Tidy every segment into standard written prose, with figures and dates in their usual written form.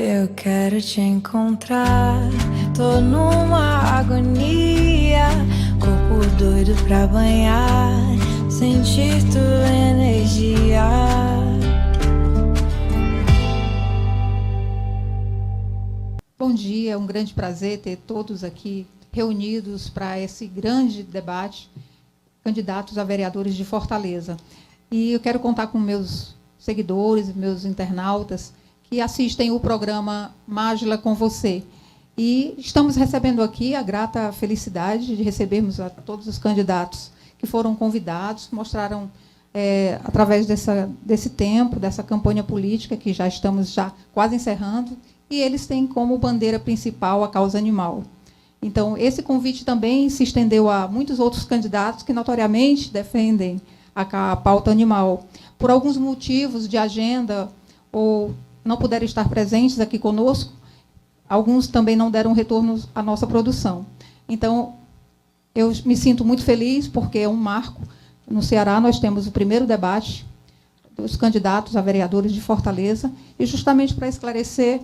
Eu quero te encontrar, tô numa agonia, corpo doido pra banhar, sentir tua energia. Bom dia, é um grande prazer ter todos aqui reunidos para esse grande debate, candidatos a vereadores de Fortaleza. E eu quero contar com meus seguidores, meus internautas, que assistem o programa Mágila com Você. E estamos recebendo aqui a grata felicidade de recebermos a todos os candidatos que foram convidados, mostraram, através desse tempo, dessa campanha política, que já estamos quase encerrando, e eles têm como bandeira principal a causa animal. Então, esse convite também se estendeu a muitos outros candidatos que notoriamente defendem a pauta animal. Por alguns motivos de agenda, ou não puderam estar presentes aqui conosco, alguns também não deram retorno à nossa produção. Então, eu me sinto muito feliz, porque é um marco. No Ceará, nós temos o primeiro debate dos candidatos a vereadores de Fortaleza, e justamente para esclarecer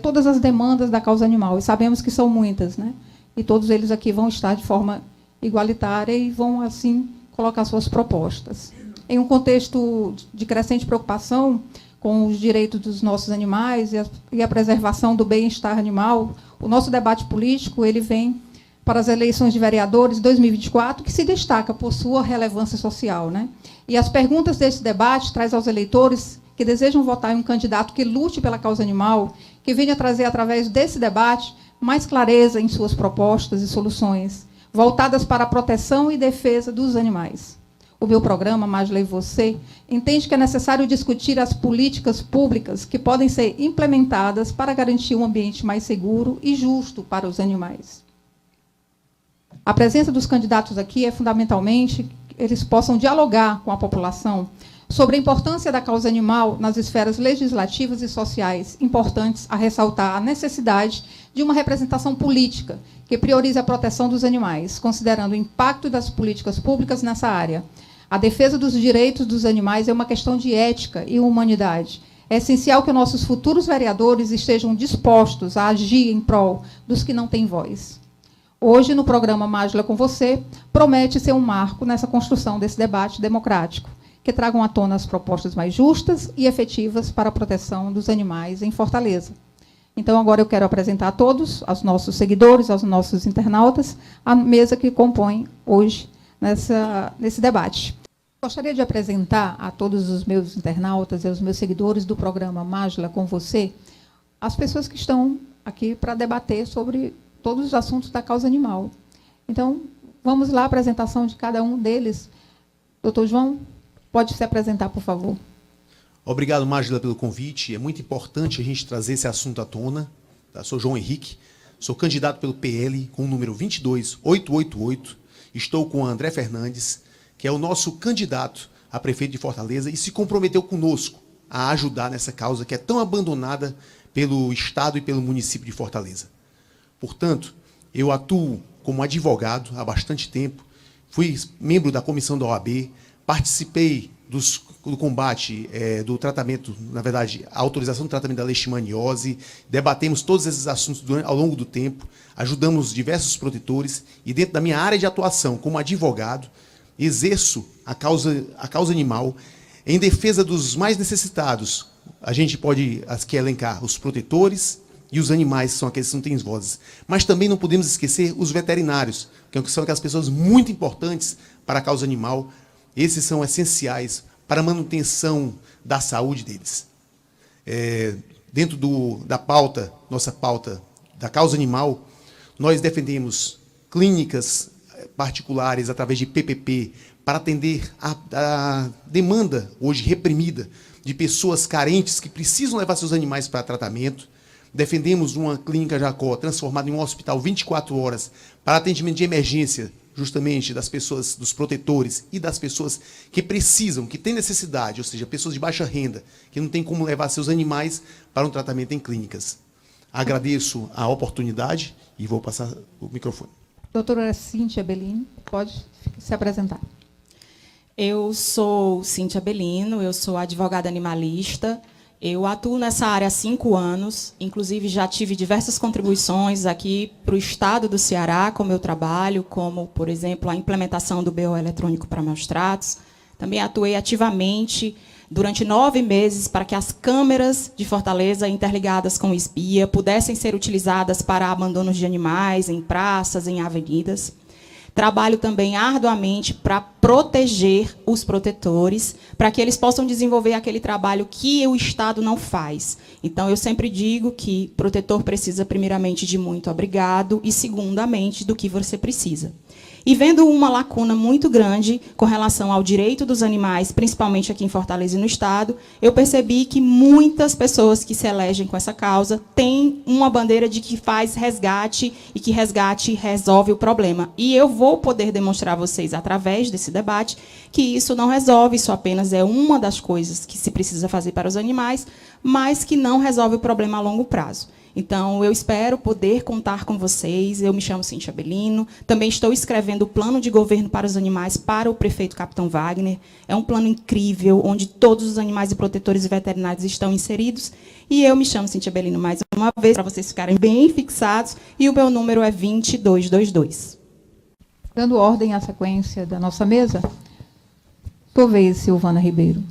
todas as demandas da causa animal. E sabemos que são muitas, né? E todos eles aqui vão estar de forma igualitária e vão, assim, colocar suas propostas. Em um contexto de crescente preocupação com os direitos dos nossos animais e a preservação do bem-estar animal, o nosso debate político ele vem para as eleições de vereadores de 2024, que se destaca por sua relevância social, né? E as perguntas desse debate traz aos eleitores que desejam votar em um candidato que lute pela causa animal, que venha trazer, através desse debate, mais clareza em suas propostas e soluções, voltadas para a proteção e defesa dos animais. O meu programa, Mágila e Você, entende que é necessário discutir as políticas públicas que podem ser implementadas para garantir um ambiente mais seguro e justo para os animais. A presença dos candidatos aqui é fundamentalmente que eles possam dialogar com a população sobre a importância da causa animal nas esferas legislativas e sociais, importantes a ressaltar a necessidade de uma representação política que priorize a proteção dos animais, considerando o impacto das políticas públicas nessa área. A defesa dos direitos dos animais é uma questão de ética e humanidade. É essencial que nossos futuros vereadores estejam dispostos a agir em prol dos que não têm voz. Hoje, no programa Mágila com Você, promete ser um marco nessa construção desse debate democrático, que tragam à tona as propostas mais justas e efetivas para a proteção dos animais em Fortaleza. Então, agora eu quero apresentar a todos, aos nossos seguidores, aos nossos internautas, a mesa que compõe hoje nesse debate. Gostaria de apresentar a todos os meus internautas e aos meus seguidores do programa Mágila com Você, as pessoas que estão aqui para debater sobre todos os assuntos da causa animal. Então, vamos lá, a apresentação de cada um deles. Doutor João, pode se apresentar, por favor. Obrigado, Mágila, pelo convite. É muito importante a gente trazer esse assunto à tona. Tá? Sou João Henrique, sou candidato pelo PL com o número 22888. Estou com o André Fernandes, que é o nosso candidato a prefeito de Fortaleza e se comprometeu conosco a ajudar nessa causa que é tão abandonada pelo Estado e pelo município de Fortaleza. Portanto, eu atuo como advogado há bastante tempo, fui membro da comissão da OAB, participei do combate, do tratamento, na verdade, a autorização do tratamento da leishmaniose, debatemos todos esses assuntos ao longo do tempo, ajudamos diversos protetores e, dentro da minha área de atuação como advogado, exerço a causa animal em defesa dos mais necessitados. A gente pode aqui elencar os protetores e os animais, que são aqueles que não têm vozes. Mas também não podemos esquecer os veterinários, que são aquelas pessoas muito importantes para a causa animal. Esses são essenciais para a manutenção da saúde deles. Dentro da pauta, nossa pauta da causa animal, nós defendemos clínicas particulares através de PPP para atender a demanda hoje reprimida de pessoas carentes que precisam levar seus animais para tratamento. Defendemos uma clínica Jacó transformada em um hospital 24 horas para atendimento de emergência, justamente das pessoas, dos protetores e das pessoas que precisam, que têm necessidade, ou seja, pessoas de baixa renda, que não têm como levar seus animais para um tratamento em clínicas. Agradeço a oportunidade e vou passar o microfone. Doutora Cíntia Bellini, pode se apresentar. Eu sou Cíntia Bellino, eu sou advogada animalista, Eu atuo nessa área há 5 anos, inclusive já tive diversas contribuições aqui para o Estado do Ceará com o meu trabalho, como, por exemplo, a implementação do BO eletrônico para maus-tratos. Também atuei ativamente durante 9 meses para que as câmeras de Fortaleza, interligadas com o SPIA, pudessem ser utilizadas para abandonos de animais em praças, em avenidas. Trabalho também arduamente para proteger os protetores, para que eles possam desenvolver aquele trabalho que o Estado não faz. Então, eu sempre digo que protetor precisa, primeiramente, de muito abrigado e, segundamente, do que você precisa. E vendo uma lacuna muito grande com relação ao direito dos animais, principalmente aqui em Fortaleza e no Estado, eu percebi que muitas pessoas que se elegem com essa causa têm uma bandeira de que faz resgate e que resgate resolve o problema. E eu vou poder demonstrar a vocês, através desse debate, que isso não resolve, isso apenas é uma das coisas que se precisa fazer para os animais, mas que não resolve o problema a longo prazo. Então, eu espero poder contar com vocês. Eu me chamo Cíntia Belino. Também estou escrevendo o plano de governo para os animais para o prefeito Capitão Wagner. É um plano incrível, onde todos os animais e protetores e veterinários estão inseridos. E eu me chamo Cíntia Belino mais uma vez, para vocês ficarem bem fixados. E o meu número é 2222. Dando ordem à sequência da nossa mesa, sua vez, Silvana Ribeiro.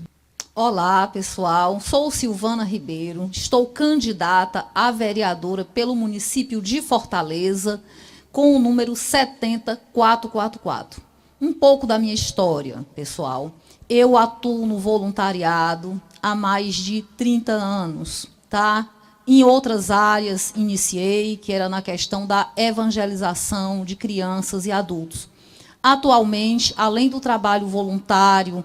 Olá, pessoal. Sou Silvana Ribeiro, estou candidata a vereadora pelo município de Fortaleza, com o número 70444. Um pouco da minha história, pessoal. Eu atuo no voluntariado há mais de 30 anos, tá? Em outras áreas iniciei, que era na questão da evangelização de crianças e adultos. Atualmente, além do trabalho voluntário,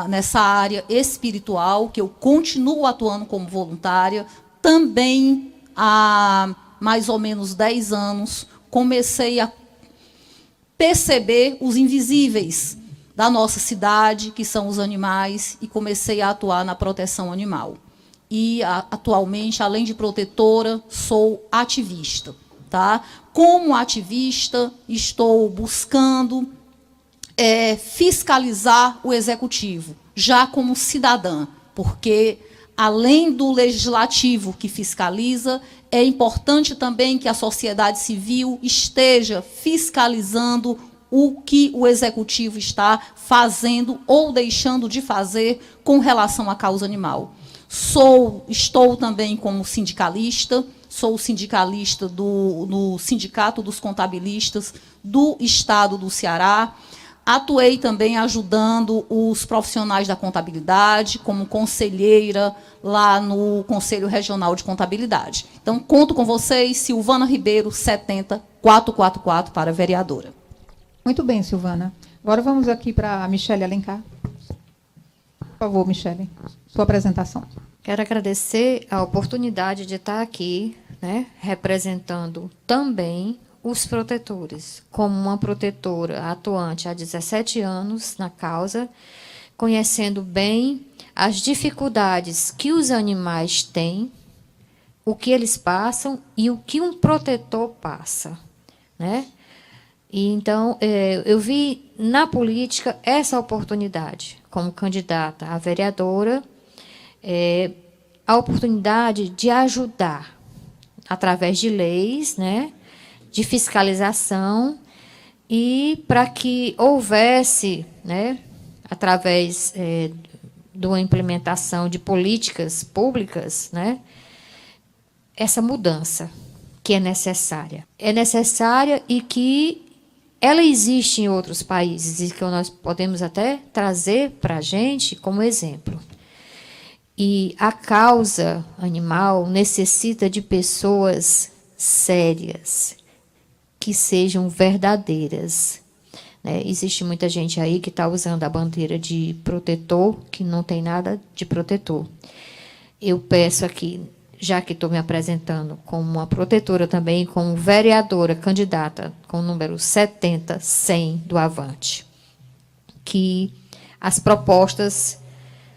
nessa área espiritual, que eu continuo atuando como voluntária, também há mais ou menos 10 anos, comecei a perceber os invisíveis da nossa cidade, que são os animais, e comecei a atuar na proteção animal. E, atualmente, além de protetora, sou ativista. Tá? Como ativista, estou buscando fiscalizar o executivo, já como cidadã, porque, além do legislativo que fiscaliza, é importante também que a sociedade civil esteja fiscalizando o que o executivo está fazendo ou deixando de fazer com relação à causa animal. Estou também como sindicalista, sou sindicalista no Sindicato dos Contabilistas do Estado do Ceará. Atuei também ajudando os profissionais da contabilidade, como conselheira lá no Conselho Regional de Contabilidade. Então, conto com vocês, Silvana Ribeiro, 70444, para vereadora. Muito bem, Silvana. Agora vamos aqui para a Michele Alencar. Por favor, Michele, sua apresentação. Quero agradecer a oportunidade de estar aqui, né, representando também os protetores, como uma protetora atuante há 17 anos na causa, conhecendo bem as dificuldades que os animais têm, o que eles passam e o que um protetor passa, né? E então, eu vi na política essa oportunidade, como candidata a vereadora, a oportunidade de ajudar, através de leis, né, de fiscalização, e para que houvesse, né, através de uma implementação de políticas públicas, né, essa mudança que é necessária. É necessária e que ela existe em outros países e que nós podemos até trazer para a gente como exemplo. E a causa animal necessita de pessoas sérias, que sejam verdadeiras. Né? Existe muita gente aí que está usando a bandeira de protetor, que não tem nada de protetor. Eu peço aqui, já que estou me apresentando como uma protetora também, como vereadora candidata com o número 70100 do Avante, que as propostas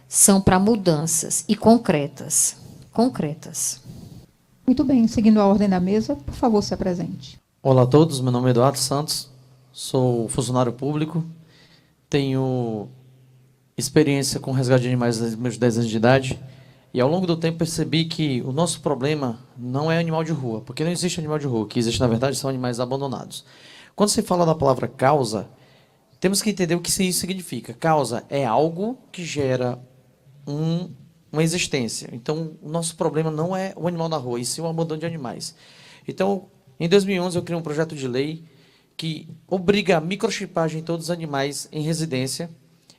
são para mudanças e concretas. Concretas. Muito bem, seguindo a ordem da mesa, por favor, se apresente. Olá a todos, meu nome é Eduardo Santos, sou funcionário público, tenho experiência com resgate de animais desde meus 10 anos de idade, E ao longo do tempo percebi que o nosso problema não é animal de rua, porque não existe animal de rua. O que existe, na verdade, são animais abandonados. Quando se fala da palavra causa, temos que entender o que isso significa. Causa é algo que gera uma existência. Então, o nosso problema não é o animal na rua, e sim o abandono de animais. Então, em 2011, eu criei um projeto de lei que obriga a microchipagem de todos os animais em residência.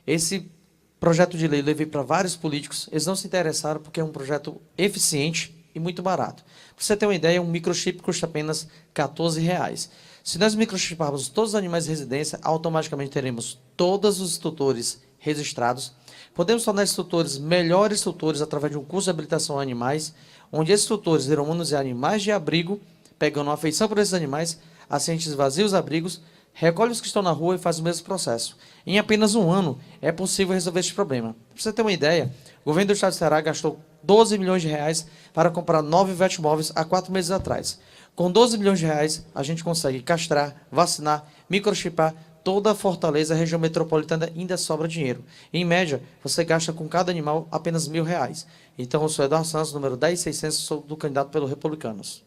Esse projeto de lei eu levei para vários políticos, eles não se interessaram porque é um projeto eficiente e muito barato. Para você ter uma ideia, um microchip custa apenas R$14. Se nós microchiparmos todos os animais em residência, automaticamente teremos todos os tutores registrados. Podemos tornar esses tutores melhores tutores através de um curso de habilitação a animais, onde esses tutores irão manusear animais de abrigo, pegando uma afeição por esses animais, assim a gente esvazia os abrigos, recolhe os que estão na rua e faz o mesmo processo. Em apenas um ano, é possível resolver este problema. Para você ter uma ideia, o governo do estado de Ceará gastou R$12 milhões para comprar 9 vetmóveis há 4 meses atrás. Com R$12 milhões, a gente consegue castrar, vacinar, microchipar toda a Fortaleza, a região metropolitana, ainda sobra dinheiro. Em média, você gasta com cada animal apenas R$1.000. Então, eu sou Eduardo Santos, número 10600, sou do candidato pelo Republicanos.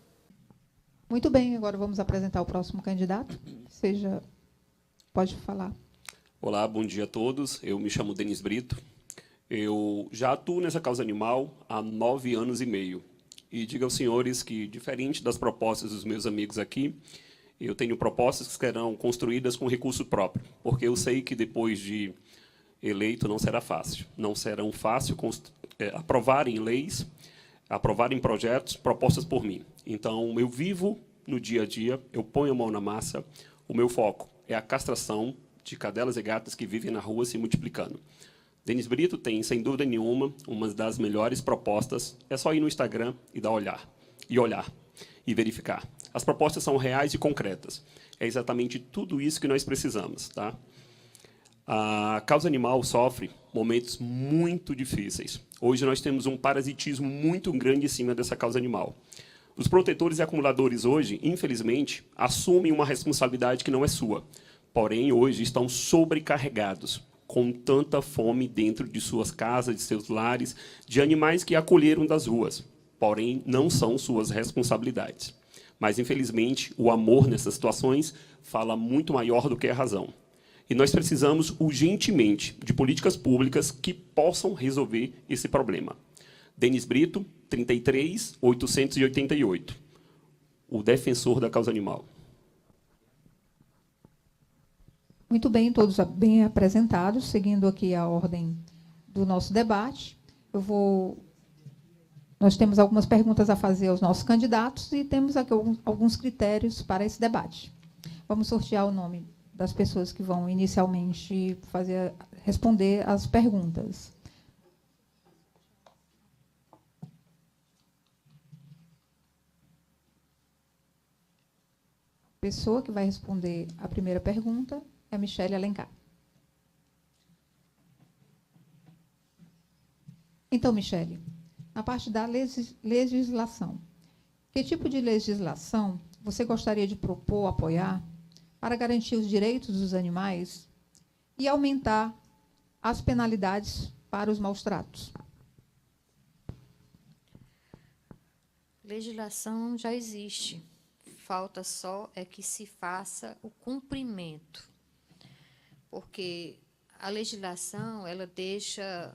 Muito bem, agora vamos apresentar o próximo candidato. Pode falar. Olá, bom dia a todos. Eu me chamo Denis Brito. Eu já atuo nessa causa animal há 9 anos e meio. E digo aos senhores que, diferente das propostas dos meus amigos aqui, eu tenho propostas que serão construídas com recurso próprio, porque eu sei que depois de eleito não será fácil. Não serão fácil aprovarem leis, aprovarem projetos propostas por mim. Então, eu vivo no dia a dia, eu ponho a mão na massa, o meu foco é a castração de cadelas e gatas que vivem na rua se multiplicando. Denis Brito tem, sem dúvida nenhuma, uma das melhores propostas. É só ir no Instagram e dar olhar e verificar. As propostas são reais e concretas. É exatamente tudo isso que nós precisamos. Tá? A causa animal sofre momentos muito difíceis. Hoje nós temos um parasitismo muito grande em cima dessa causa animal. Os protetores e acumuladores hoje, infelizmente, assumem uma responsabilidade que não é sua. Porém, hoje estão sobrecarregados, com tanta fome dentro de suas casas, de seus lares, de animais que acolheram das ruas. Porém, não são suas responsabilidades. Mas, infelizmente, o amor nessas situações fala muito maior do que a razão. E nós precisamos, urgentemente, de políticas públicas que possam resolver esse problema. Denis Brito, 33.888, o defensor da causa animal. Muito bem, todos bem apresentados, seguindo aqui a ordem do nosso debate. Nós temos algumas perguntas a fazer aos nossos candidatos e temos aqui alguns critérios para esse debate. Vamos sortear o nome das pessoas que vão inicialmente responder as perguntas. A pessoa que vai responder a primeira pergunta é a Michele Alencar. Então, Michele, na parte da legislação, que tipo de legislação você gostaria de propor, apoiar, para garantir os direitos dos animais e aumentar as penalidades para os maus-tratos? Legislação já existe. Falta só é que se faça o cumprimento. Porque a legislação ela deixa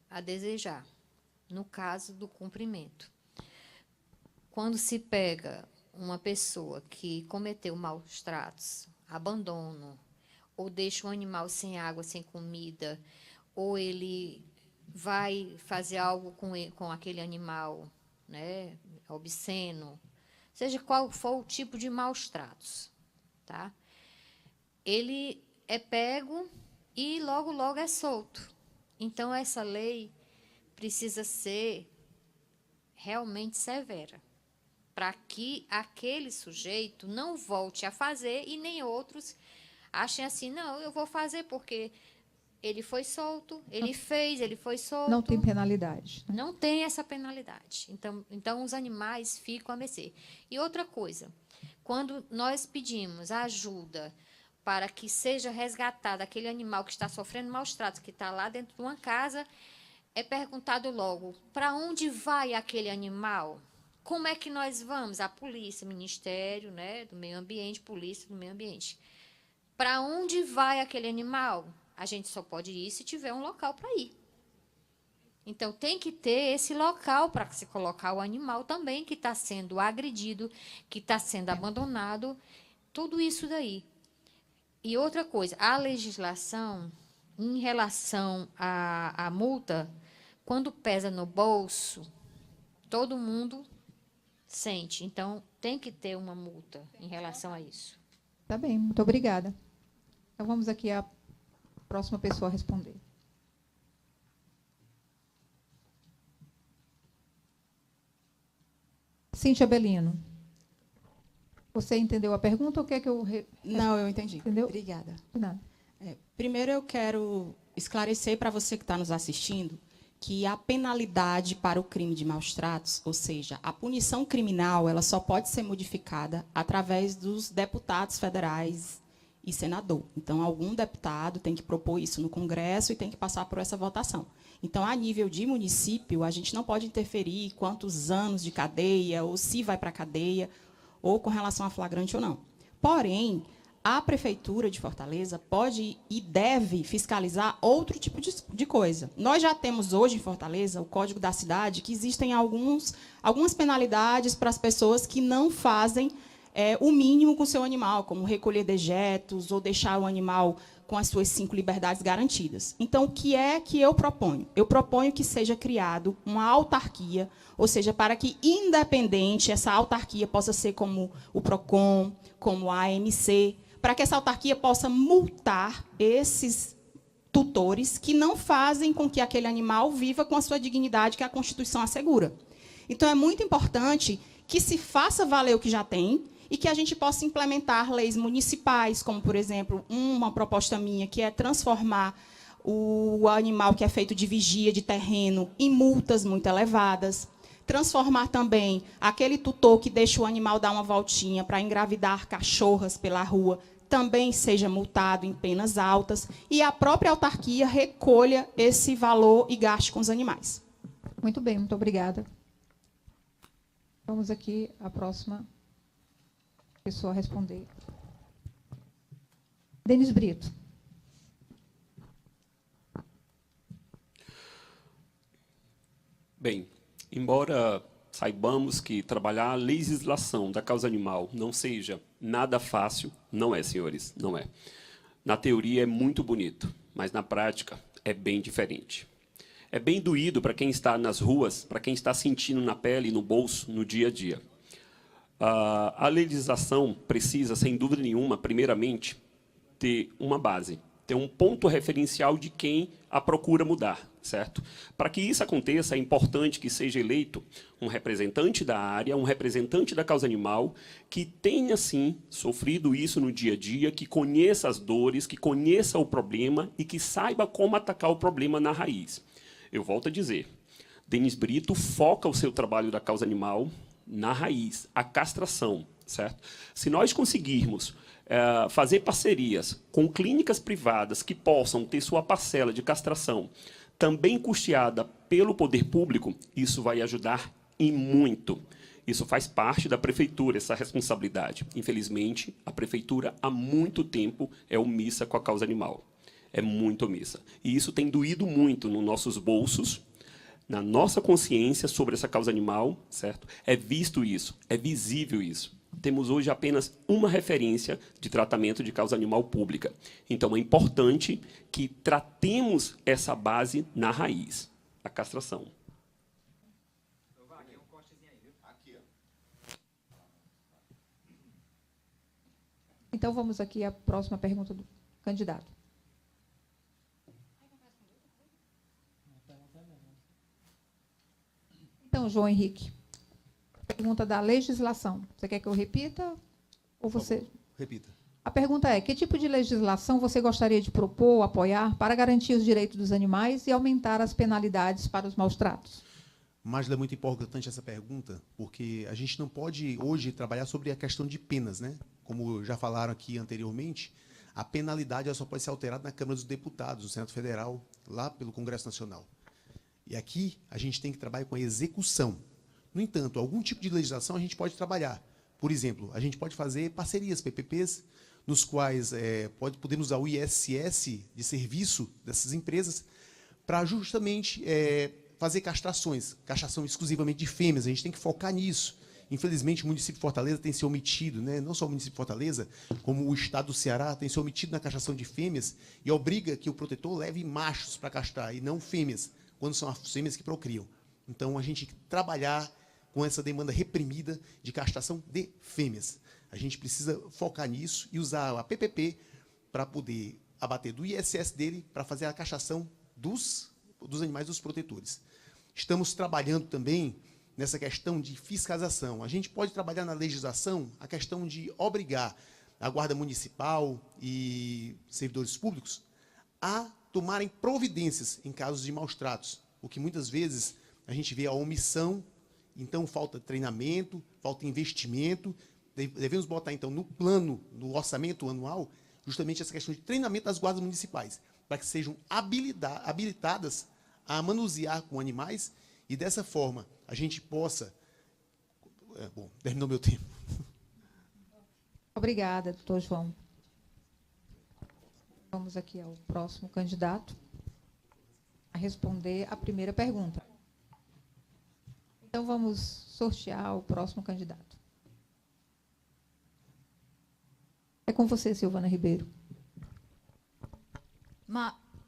a desejar, no caso do cumprimento. Quando se pega uma pessoa que cometeu maus tratos, abandono, ou deixa um animal sem água, sem comida, ou ele vai fazer algo com aquele animal, né, obsceno, seja qual for o tipo de maus tratos, tá? Ele é pego e logo, logo é solto. Então, essa lei precisa ser realmente severa, para que aquele sujeito não volte a fazer e nem outros achem assim, não, eu vou fazer porque ele foi solto, ele foi solto. Não tem penalidade. Não tem essa penalidade. Então, os animais ficam a mercê. E outra coisa, quando nós pedimos ajuda para que seja resgatado aquele animal que está sofrendo maus tratos, que está lá dentro de uma casa, é perguntado logo, para onde vai aquele animal? Como é que nós vamos? A polícia, Ministério, né, do Meio Ambiente, Polícia do Meio Ambiente. Para onde vai aquele animal? A gente só pode ir se tiver um local para ir. Então, tem que ter esse local para se colocar o animal também que está sendo agredido, que está sendo abandonado, tudo isso daí. E outra coisa, a legislação, em relação à multa, quando pesa no bolso, todo mundo sente. Então, tem que ter uma multa em relação a isso. Tá bem, muito obrigada. Então, vamos aqui à próxima pessoa a responder. Cíntia Belino. Você entendeu a pergunta ou quer que eu... Não, eu entendi. Entendeu? Obrigada. De nada. Primeiro, eu quero esclarecer para você que está nos assistindo que a penalidade para o crime de maus tratos, ou seja, a punição criminal, ela só pode ser modificada através dos deputados federais e senador. Então, algum deputado tem que propor isso no Congresso e tem que passar por essa votação. Então, a nível de município, a gente não pode interferir quantos anos de cadeia, ou se vai para a cadeia, ou com relação a flagrante ou não. Porém, a Prefeitura de Fortaleza pode e deve fiscalizar outro tipo de coisa. Nós já temos hoje em Fortaleza o Código da Cidade, que existem algumas penalidades para as pessoas que não fazem o mínimo com o seu animal, como recolher dejetos ou deixar o animal com as suas 5 liberdades garantidas. Então, o que é que eu proponho? Eu proponho que seja criado uma autarquia, ou seja, para que, independente, essa autarquia possa ser como o PROCON, como a AMC, para que essa autarquia possa multar esses tutores que não fazem com que aquele animal viva com a sua dignidade que a Constituição assegura. Então, é muito importante que se faça valer o que já tem e que a gente possa implementar leis municipais, como, por exemplo, uma proposta minha, que é transformar o animal que é feito de vigia de terreno em multas muito elevadas, transformar também aquele tutor que deixa o animal dar uma voltinha para engravidar cachorras pela rua, também seja multado em penas altas, e a própria autarquia recolha esse valor e gaste com os animais. Muito bem, muito obrigada. Vamos aqui à próxima pessoa a responder. Denis Brito. Bem, embora saibamos que trabalhar a legislação da causa animal não seja nada fácil, não é, senhores, não é. Na teoria é muito bonito, mas na prática é bem diferente. É bem doído para quem está nas ruas, para quem está sentindo na pele e no bolso, no dia a dia. A legislação precisa, sem dúvida nenhuma, primeiramente, ter uma base, ter um ponto referencial de quem a procura mudar, certo? Para que isso aconteça, é importante que seja eleito um representante da área, um representante da causa animal, que tenha, sim, sofrido isso no dia a dia, que conheça as dores, que conheça o problema e que saiba como atacar o problema na raiz. Eu volto a dizer, Denis Brito foca o seu trabalho da causa animal na raiz, a castração, certo? Se nós conseguirmos fazer parcerias com clínicas privadas que possam ter sua parcela de castração também custeada pelo poder público, isso vai ajudar em muito. Isso faz parte da prefeitura, essa responsabilidade. Infelizmente, a prefeitura há muito tempo é omissa com a causa animal. É muito omissa. E isso tem doído muito nos nossos bolsos, na nossa consciência sobre essa causa animal, certo? É visto isso, é visível isso. Temos hoje apenas uma referência de tratamento de causa animal pública. Então, é importante que tratemos essa base na raiz, a castração. Então, vamos aqui à próxima pergunta do candidato. Então, João Henrique, pergunta da legislação. Você quer que eu repita? Ou você... Repita. A pergunta é, que tipo de legislação você gostaria de propor ou apoiar para garantir os direitos dos animais e aumentar as penalidades para os maus tratos? Mágila, é muito importante essa pergunta, porque a gente não pode hoje trabalhar sobre a questão de penas, né? Como já falaram aqui anteriormente, a penalidade ela só pode ser alterada na Câmara dos Deputados, no Senado Federal, lá pelo Congresso Nacional. E aqui a gente tem que trabalhar com a execução. No entanto, algum tipo de legislação a gente pode trabalhar. Por exemplo, a gente pode fazer parcerias, PPPs, nos quais podemos usar o ISS de serviço dessas empresas para justamente fazer castração exclusivamente de fêmeas. A gente tem que focar nisso. Infelizmente, o município de Fortaleza tem se omitido, né? Não só o município de Fortaleza, como o estado do Ceará tem se omitido na castração de fêmeas e obriga que o protetor leve machos para castrar e não fêmeas, quando são as fêmeas que procriam. Então, a gente tem que trabalhar com essa demanda reprimida de castração de fêmeas. A gente precisa focar nisso e usar a PPP para poder abater do ISS dele para fazer a castração dos animais dos protetores. Estamos trabalhando também nessa questão de fiscalização. A gente pode trabalhar na legislação a questão de obrigar a Guarda Municipal e servidores públicos a tomarem providências em casos de maus tratos, o que muitas vezes a gente vê a omissão, então falta treinamento, falta investimento. Devemos botar, então, no plano, no orçamento anual, justamente essa questão de treinamento das guardas municipais, para que sejam habilitadas a manusear com animais e, dessa forma, a gente possa... Bom, terminou meu tempo. Obrigada, doutor João. Vamos aqui ao próximo candidato a responder a primeira pergunta. Então, vamos sortear o próximo candidato. É com você, Silvana Ribeiro.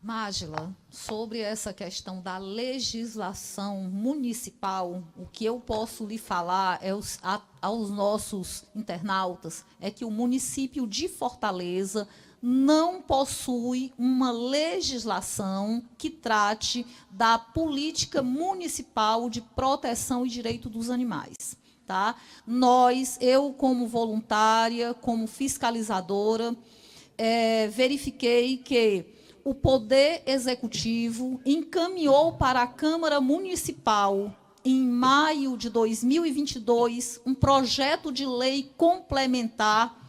Mágila, sobre essa questão da legislação municipal, o que eu posso lhe falar aos nossos internautas é que o município de Fortaleza não possui uma legislação que trate da política municipal de proteção e direito dos animais. Tá? Eu como voluntária, como fiscalizadora, verifiquei que o Poder Executivo encaminhou para a Câmara Municipal, em maio de 2022, um projeto de lei complementar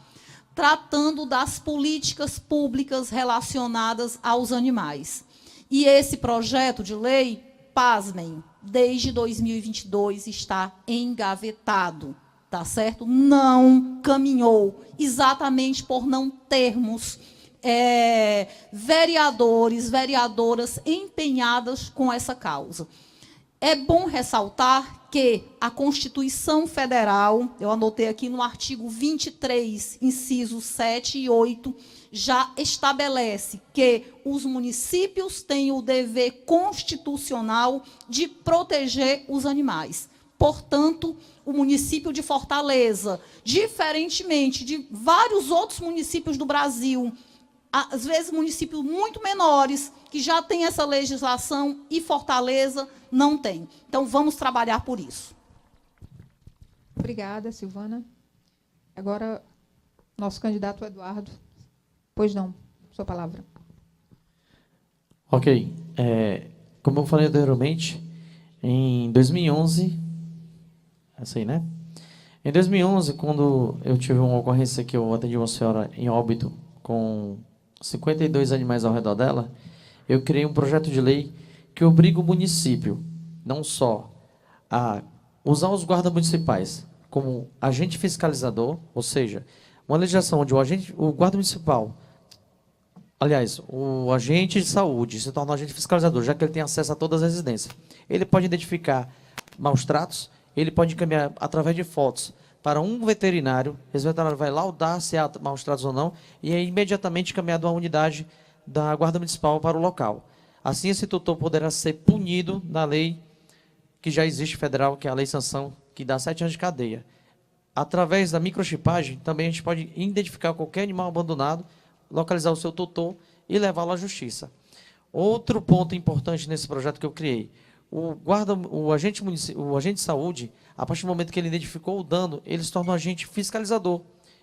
tratando das políticas públicas relacionadas aos animais. E esse projeto de lei, pasmem, desde 2022 está engavetado, tá certo? Não caminhou, exatamente por não termos vereadoras empenhadas com essa causa. É bom ressaltar que a Constituição Federal, eu anotei aqui no artigo 23, incisos 7 e 8, já estabelece que os municípios têm o dever constitucional de proteger os animais. Portanto, o município de Fortaleza, diferentemente de vários outros municípios do Brasil, às vezes municípios muito menores, que já têm essa legislação, e Fortaleza não tem. Então, vamos trabalhar por isso. Obrigada, Silvana. Agora, nosso candidato Eduardo. Pois não, sua palavra. Ok. Como eu falei anteriormente, em 2011... Essa aí, né? Em 2011, quando eu tive uma ocorrência que eu atendi uma senhora em óbito com 52 animais ao redor dela, eu criei um projeto de lei que obriga o município, não só a usar os guardas municipais como agente fiscalizador, ou seja, uma legislação onde o guarda municipal, aliás, o agente de saúde se torna um agente fiscalizador, já que ele tem acesso a todas as residências. Ele pode identificar maus tratos, ele pode encaminhar através de fotos para um veterinário, esse veterinário vai laudar se há maus tratos ou não, e é imediatamente encaminhado a uma unidade da Guarda Municipal para o local. Assim, esse tutor poderá ser punido na lei que já existe federal, que é a Lei Sanção, que dá 7 anos de cadeia. Através da microchipagem, também a gente pode identificar qualquer animal abandonado, localizar o seu tutor e levá-lo à justiça. Outro ponto importante nesse projeto que eu criei, o agente de saúde, a partir do momento que ele identificou o dano, ele se torna um agente fiscalizador.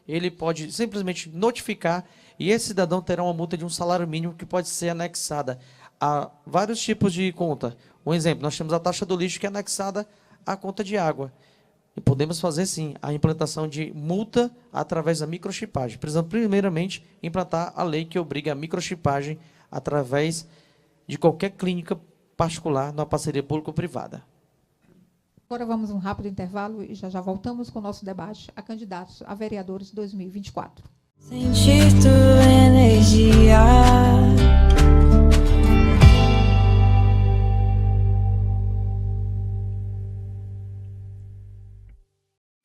Ele pode simplesmente notificar e esse cidadão terá uma multa de um salário mínimo que pode ser anexada a vários tipos de conta. Um exemplo, nós temos a taxa do lixo que é anexada à conta de água. E podemos fazer, sim, a implantação de multa através da microchipagem. Precisamos, primeiramente, implantar a lei que obriga a microchipagem através de qualquer clínica particular numa parceria público-privada. Agora vamos a um rápido intervalo e já voltamos com o nosso debate a candidatos a vereadores 2024. Sentir tua energia.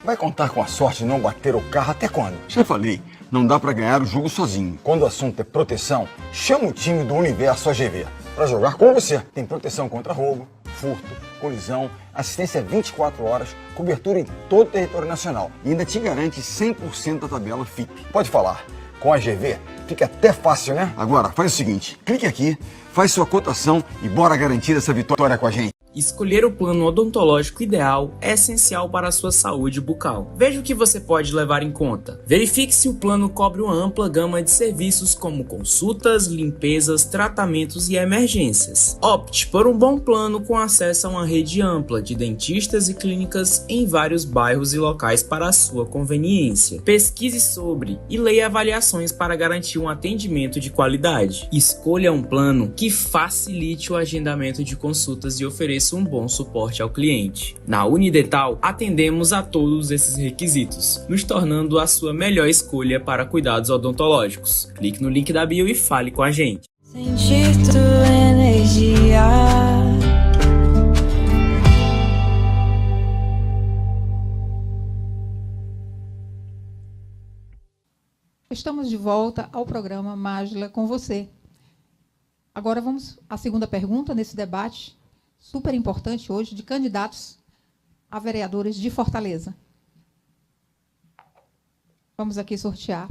Vai contar com a sorte de não bater o carro até quando? Já falei, não dá pra ganhar o jogo sozinho. Quando o assunto é proteção, chama o time do Universo AGV para jogar com você. Tem proteção contra roubo, furto, colisão, assistência 24 horas, cobertura em todo o território nacional e ainda te garante 100% da tabela FIP. Pode falar, com a AGV fica até fácil, né? Agora, faz o seguinte, clique aqui, faz sua cotação e bora garantir essa vitória com a gente. Escolher o plano odontológico ideal é essencial para a sua saúde bucal. Veja o que você pode levar em conta. Verifique se o plano cobre uma ampla gama de serviços como consultas, limpezas, tratamentos e emergências. Opte por um bom plano com acesso a uma rede ampla de dentistas e clínicas em vários bairros e locais para a sua conveniência. Pesquise sobre e leia avaliações para garantir um atendimento de qualidade. Escolha um plano que facilite o agendamento de consultas e ofereça um bom suporte ao cliente. Na Unidental, atendemos a todos esses requisitos, nos tornando a sua melhor escolha para cuidados odontológicos. Clique no link da bio e fale com a gente. Sentir tua energia. Estamos de volta ao programa Mágila com você. Agora vamos à segunda pergunta nesse debate super importante hoje de candidatos a vereadores de Fortaleza. Vamos aqui sortear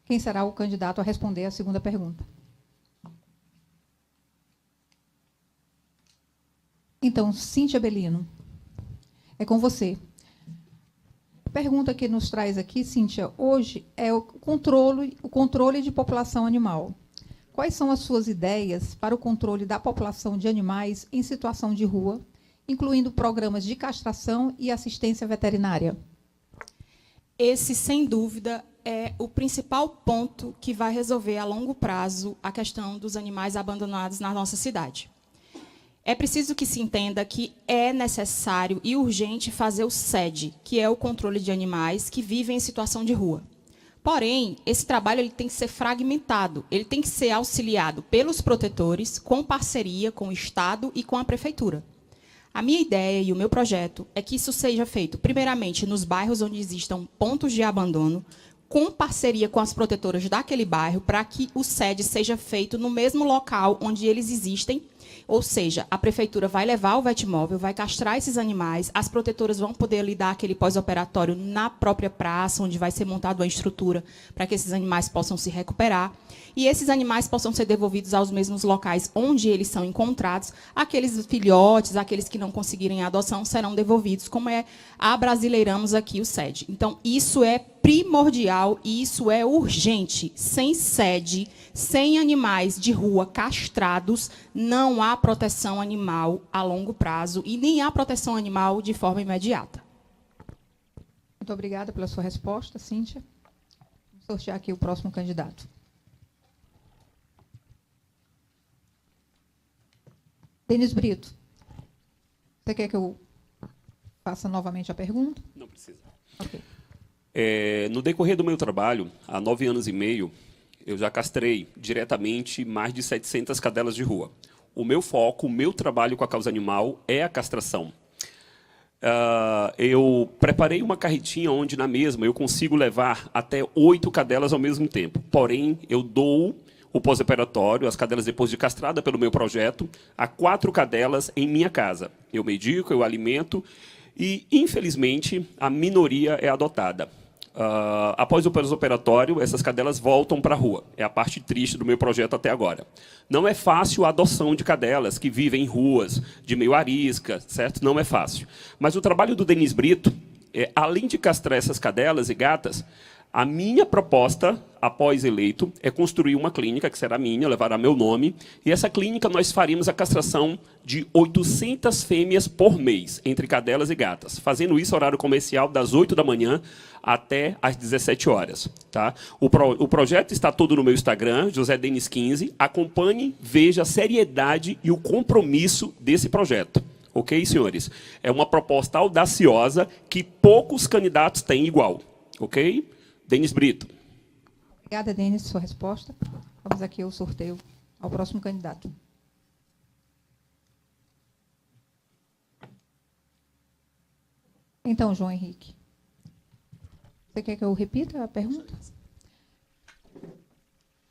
quem será o candidato a responder a segunda pergunta. Então, Cíntia Belino, é com você. A pergunta que nos traz aqui, Cíntia, hoje é o controle de população animal. Quais são as suas ideias para o controle da população de animais em situação de rua, incluindo programas de castração e assistência veterinária? Esse, sem dúvida, é o principal ponto que vai resolver a longo prazo a questão dos animais abandonados na nossa cidade. É preciso que se entenda que é necessário e urgente fazer o SED, que é o controle de animais que vivem em situação de rua. Porém, esse trabalho ele tem que ser fragmentado, ele tem que ser auxiliado pelos protetores, com parceria com o Estado e com a Prefeitura. A minha ideia e o meu projeto é que isso seja feito, primeiramente, nos bairros onde existam pontos de abandono, com parceria com as protetoras daquele bairro, para que o SED seja feito no mesmo local onde eles existem. Ou seja, a prefeitura vai levar o vetmóvel, vai castrar esses animais, as protetoras vão poder lidar aquele pós-operatório na própria praça, onde vai ser montada uma estrutura para que esses animais possam se recuperar. E esses animais possam ser devolvidos aos mesmos locais onde eles são encontrados. Aqueles filhotes, aqueles que não conseguirem a adoção, serão devolvidos, como abrasileiramos aqui o SED. Então, isso é primordial e isso é urgente. Sem SED, sem animais de rua castrados, não há proteção animal a longo prazo e nem há proteção animal de forma imediata. Muito obrigada pela sua resposta, Cíntia. Vamos sortear aqui o próximo candidato. Denis Brito, você quer que eu faça novamente a pergunta? Não precisa. Ok. No decorrer do meu trabalho, há 9 anos e meio, eu já castrei diretamente mais de 700 cadelas de rua. O meu foco, o meu trabalho com a causa animal é a castração. Eu preparei uma carretinha onde, na mesma, eu consigo levar até 8 cadelas ao mesmo tempo. Porém, eu dou o pós-operatório, as cadelas depois de castrada pelo meu projeto, a 4 cadelas em minha casa. Eu medico, eu alimento e, infelizmente, a minoria é adotada. Após o pós-operatório, essas cadelas voltam para a rua. É a parte triste do meu projeto até agora. Não é fácil a adoção de cadelas que vivem em ruas, de meio arisca, certo? Não é fácil. Mas o trabalho do Denis Brito, além de castrar essas cadelas e gatas, A minha proposta, após eleito, é construir uma clínica, que será minha, levará meu nome, e essa clínica nós faríamos a castração de 800 fêmeas por mês, entre cadelas e gatas, fazendo isso horário comercial das 8 da manhã até às 17 horas. Tá? O projeto está todo no meu Instagram, José Denis 15, acompanhe, veja a seriedade e o compromisso desse projeto. Ok, senhores? É uma proposta audaciosa que poucos candidatos têm igual. Ok? Denis Brito. Obrigada, Denis, sua resposta. Vamos aqui ao sorteio, ao próximo candidato. Então, João Henrique, você quer que eu repita a pergunta?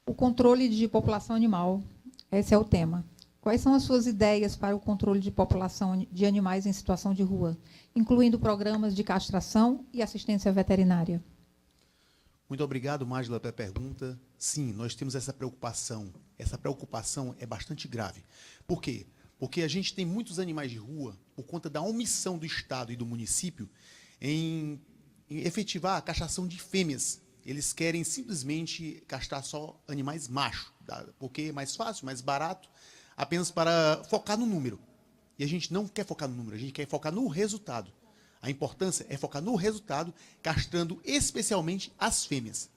O controle de população animal, esse é o tema. Quais são as suas ideias para o controle de população de animais em situação de rua, incluindo programas de castração e assistência veterinária? Muito obrigado, Mágila, pela pergunta. Sim, nós temos essa preocupação. Essa preocupação é bastante grave. Por quê? Porque a gente tem muitos animais de rua por conta da omissão do Estado e do município em efetivar a castração de fêmeas. Eles querem simplesmente castrar só animais machos, porque é mais fácil, mais barato, apenas para focar no número. E a gente não quer focar no número, a gente quer focar no resultado. A importância é focar no resultado, castrando especialmente as fêmeas.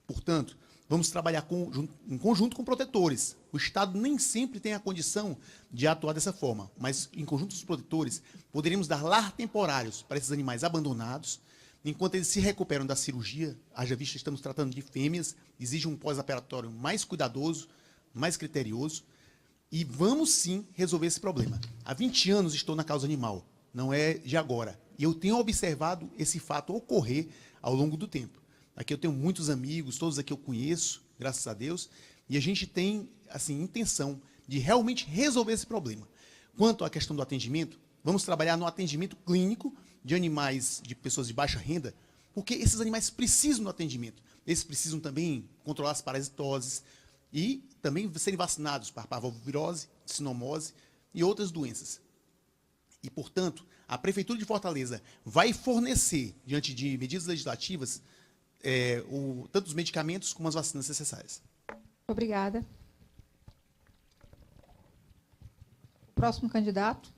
Portanto, vamos trabalhar em conjunto com protetores. O Estado nem sempre tem a condição de atuar dessa forma, mas em conjunto com os protetores, poderíamos dar lar temporários para esses animais abandonados, enquanto eles se recuperam da cirurgia. Haja vista, estamos tratando de fêmeas, exige um pós-operatório mais cuidadoso, mais criterioso, e vamos sim resolver esse problema. Há 20 anos estou na causa animal, não é de agora. E eu tenho observado esse fato ocorrer ao longo do tempo. Aqui eu tenho muitos amigos, todos aqui eu conheço, graças a Deus, e a gente tem assim, intenção de realmente resolver esse problema. Quanto à questão do atendimento, vamos trabalhar no atendimento clínico de animais, de pessoas de baixa renda, porque esses animais precisam do atendimento. Eles precisam também controlar as parasitoses e também serem vacinados para parvovirose, sinomose e outras doenças. E, portanto, a Prefeitura de Fortaleza vai fornecer, diante de medidas legislativas, tanto os medicamentos como as vacinas necessárias. Obrigada. O próximo candidato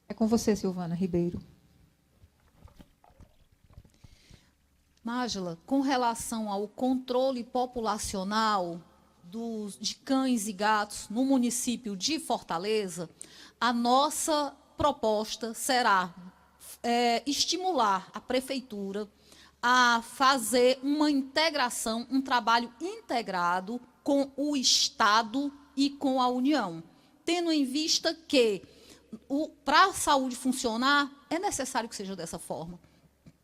é com você, Silvana Ribeiro. Mágila, com relação ao controle populacional de cães e gatos no município de Fortaleza, a nossa proposta será estimular a prefeitura a fazer uma integração, um trabalho integrado com o Estado e com a União, tendo em vista que, para a saúde funcionar, é necessário que seja dessa forma.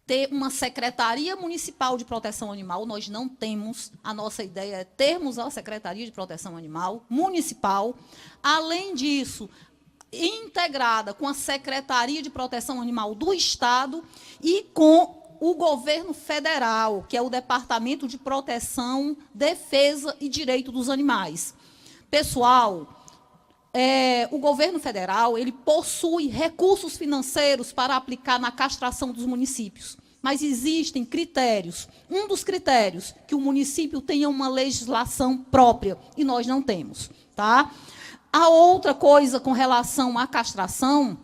Ter uma Secretaria Municipal de Proteção Animal, nós não temos, a nossa ideia é termos a Secretaria de Proteção Animal municipal. Além disso, integrada com a Secretaria de Proteção Animal do Estado e com o governo federal, que é o Departamento de Proteção, Defesa e Direito dos Animais. Pessoal, o governo federal ele possui recursos financeiros para aplicar na castração dos municípios, mas existem critérios. Um dos critérios, que o município tenha uma legislação própria, e nós não temos. Tá? A outra coisa com relação à castração,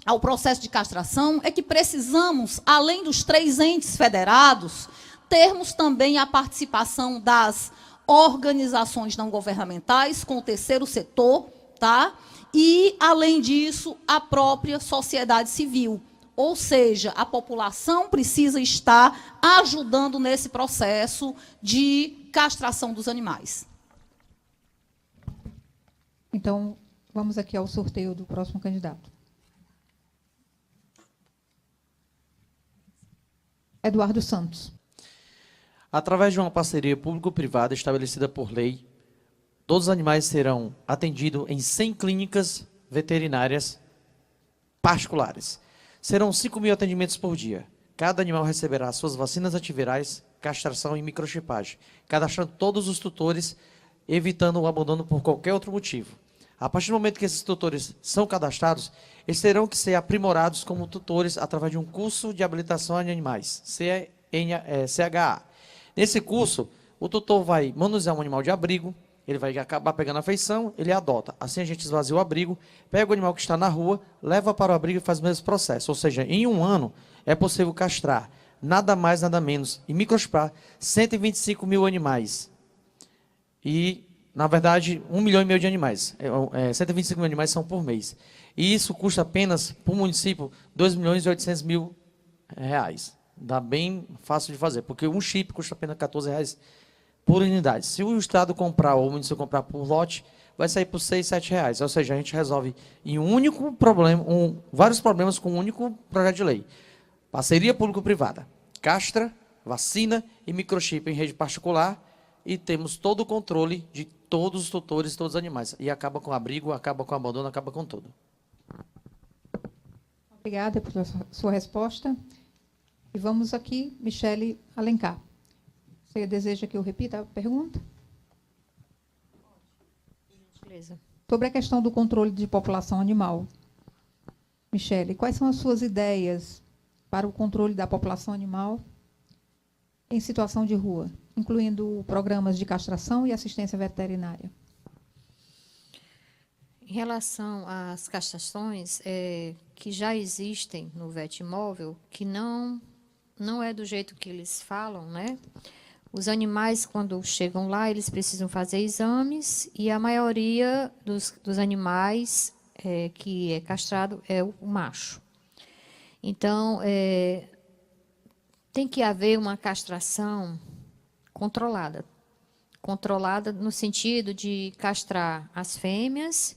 ao processo de castração, é que precisamos, além dos 3 entes federados, termos também a participação das organizações não governamentais, com o terceiro setor, tá? E, além disso, a própria sociedade civil. Ou seja, a população precisa estar ajudando nesse processo de castração dos animais. Então, vamos aqui ao sorteio do próximo candidato. Eduardo Santos. Através de uma parceria público-privada estabelecida por lei, todos os animais serão atendidos em 100 clínicas veterinárias particulares. Serão 5.000 atendimentos por dia. Cada animal receberá suas vacinas antivirais, castração e microchipagem, cadastrando todos os tutores, evitando o abandono por qualquer outro motivo. A partir do momento que esses tutores são cadastrados, eles terão que ser aprimorados como tutores através de um curso de habilitação em animais, CHA. Nesse curso, o tutor vai manusear um animal de abrigo, ele vai acabar pegando a afeição, ele adota. Assim a gente esvazia o abrigo, pega o animal que está na rua, leva para o abrigo e faz o mesmo processo. Ou seja, em um ano é possível castrar nada mais, nada menos, e microchipar 125 mil animais. E, na verdade, 1,5 milhão de animais. 125 mil animais são por mês. E isso custa apenas, para o município, R$2.800.000. Dá bem fácil de fazer, porque um chip custa apenas R$14 por unidade. Se o Estado comprar ou o município comprar por lote, vai sair por R$6, R$7. Ou seja, a gente resolve em um único problema, vários problemas com um único projeto de lei. Parceria público-privada, castra, vacina e microchip em rede particular, e temos todo o controle de todos os tutores, todos os animais. E acaba com o abrigo, acaba com o abandono, acaba com tudo. Obrigada pela sua resposta. E vamos aqui, Michele Alencar. Você deseja que eu repita a pergunta? Beleza. Sobre a questão do controle de população animal. Michele, quais são as suas ideias para o controle da população animal em situação de rua, incluindo programas de castração e assistência veterinária? Em relação às castrações, que já existem no Vetmóvel, que não é do jeito que eles falam, né? Os animais, quando chegam lá, eles precisam fazer exames, e a maioria dos animais que é castrado é o macho. Então, tem que haver uma castração controlada. Controlada no sentido de castrar as fêmeas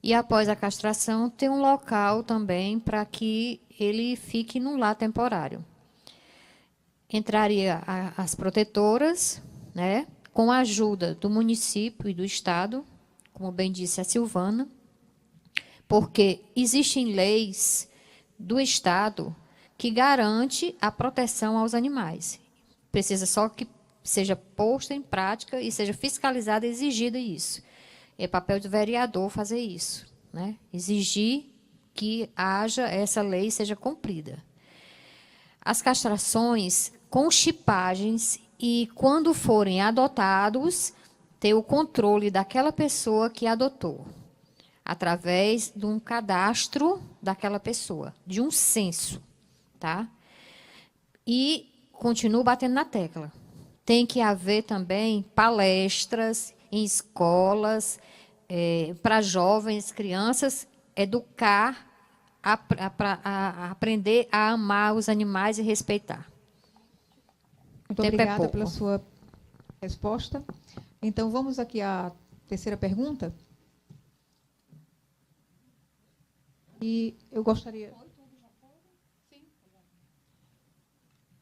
e, após a castração, ter um local também para que ele fique num lar temporário. Entraria as protetoras, né, com a ajuda do município e do Estado, como bem disse a Silvana, porque existem leis do Estado que garante a proteção aos animais. Precisa só que seja posta em prática e seja fiscalizada e exigida isso. É papel do vereador fazer isso, né? Exigir que haja essa lei seja cumprida. As castrações com chipagens e, quando forem adotados, ter o controle daquela pessoa que adotou, através de um cadastro daquela pessoa, de um censo, tá? E continuo batendo na tecla. Tem que haver também palestras em escolas, para jovens, crianças, educar, a aprender a amar os animais e respeitar. Muito obrigada pela sua resposta. Então, vamos aqui à terceira pergunta. E eu gostaria...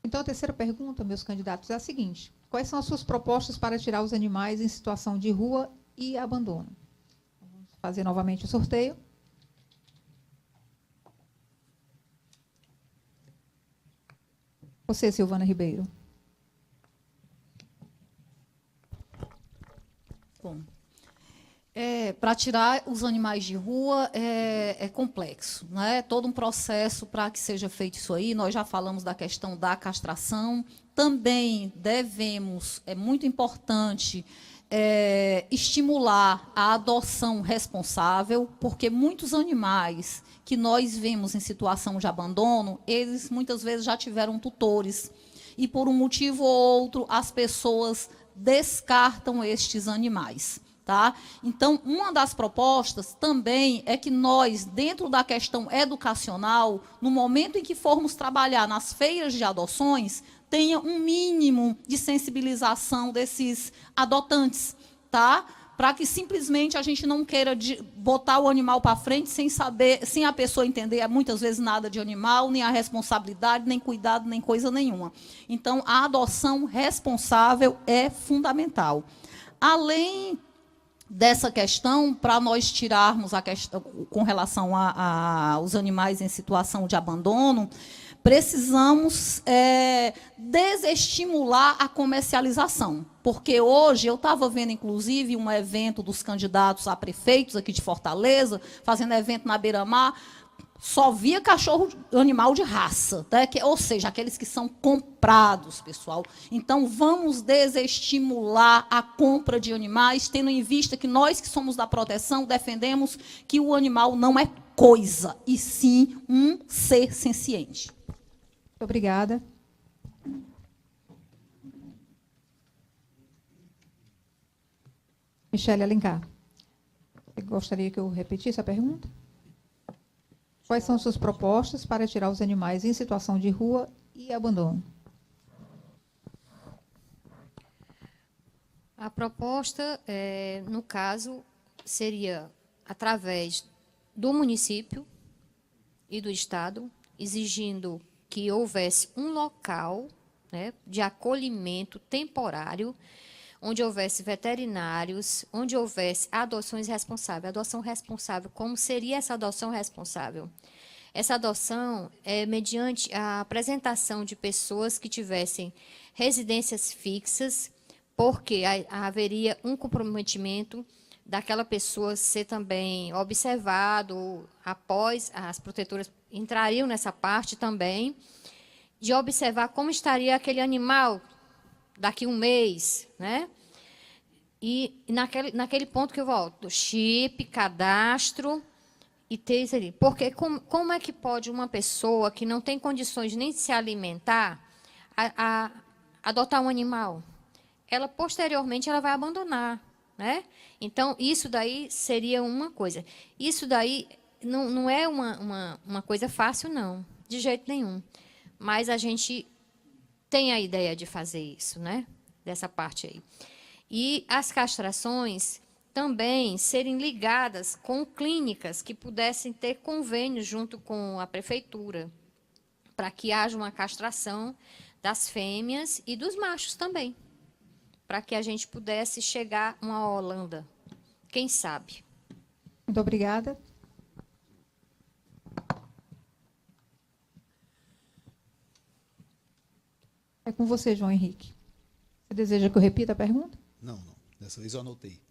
Então, a terceira pergunta, meus candidatos, é a seguinte: quais são as suas propostas para tirar os animais em situação de rua e abandono? Vamos fazer novamente o sorteio. Você, Silvana Ribeiro. Bom, para tirar os animais de rua é complexo, né? Todo um processo para que seja feito isso aí. Nós já falamos da questão da castração. Também devemos, é muito importante, estimular a adoção responsável, porque muitos animais que nós vemos em situação de abandono, eles muitas vezes já tiveram tutores. E, por um motivo ou outro, as pessoas descartam estes animais. Tá? Então, uma das propostas também é que nós, dentro da questão educacional, no momento em que formos trabalhar nas feiras de adoções, tenha um mínimo de sensibilização desses adotantes, tá? Para que simplesmente a gente não queira botar o animal para frente sem saber, sem a pessoa entender muitas vezes nada de animal, nem a responsabilidade, nem cuidado, nem coisa nenhuma. Então, a adoção responsável é fundamental. Além dessa questão, para nós tirarmos a questão com relação aos animais em situação de abandono, precisamos desestimular a comercialização. Porque hoje, eu estava vendo, inclusive, um evento dos candidatos a prefeitos aqui de Fortaleza, fazendo evento na Beira-Mar, só via cachorro, animal de raça, né? Ou seja, aqueles que são comprados, pessoal. Então, vamos desestimular a compra de animais, tendo em vista que nós que somos da proteção defendemos que o animal não é coisa, e sim um ser senciente. Muito obrigada. Michele Alencar. Você gostaria que eu repetisse a pergunta? Quais são suas propostas para tirar os animais em situação de rua e abandono? A proposta, no caso, seria através do município e do Estado, exigindo que houvesse um local, né, de acolhimento temporário, onde houvesse veterinários, onde houvesse adoções responsáveis. Adoção responsável, como seria essa adoção responsável? Essa adoção é mediante a apresentação de pessoas que tivessem residências fixas, porque haveria um comprometimento daquela pessoa ser também observado, após as protetoras entrariam nessa parte também, de observar como estaria aquele animal daqui um mês, né? E naquele ponto que eu volto, chip, cadastro e ter isso ali. Porque como é que pode uma pessoa que não tem condições nem de se alimentar adotar um animal? Ela, posteriormente, ela vai abandonar, né? Então, isso daí seria uma coisa. Isso daí não é uma coisa fácil, não, de jeito nenhum. Mas a gente tem a ideia de fazer isso, né? Dessa parte aí. E as castrações também serem ligadas com clínicas que pudessem ter convênio junto com a prefeitura, para que haja uma castração das fêmeas e dos machos também, para que a gente pudesse chegar a uma Holanda, quem sabe. Muito obrigada. É com você, João Henrique. Você deseja que eu repita a pergunta? Não. Dessa vez eu anotei.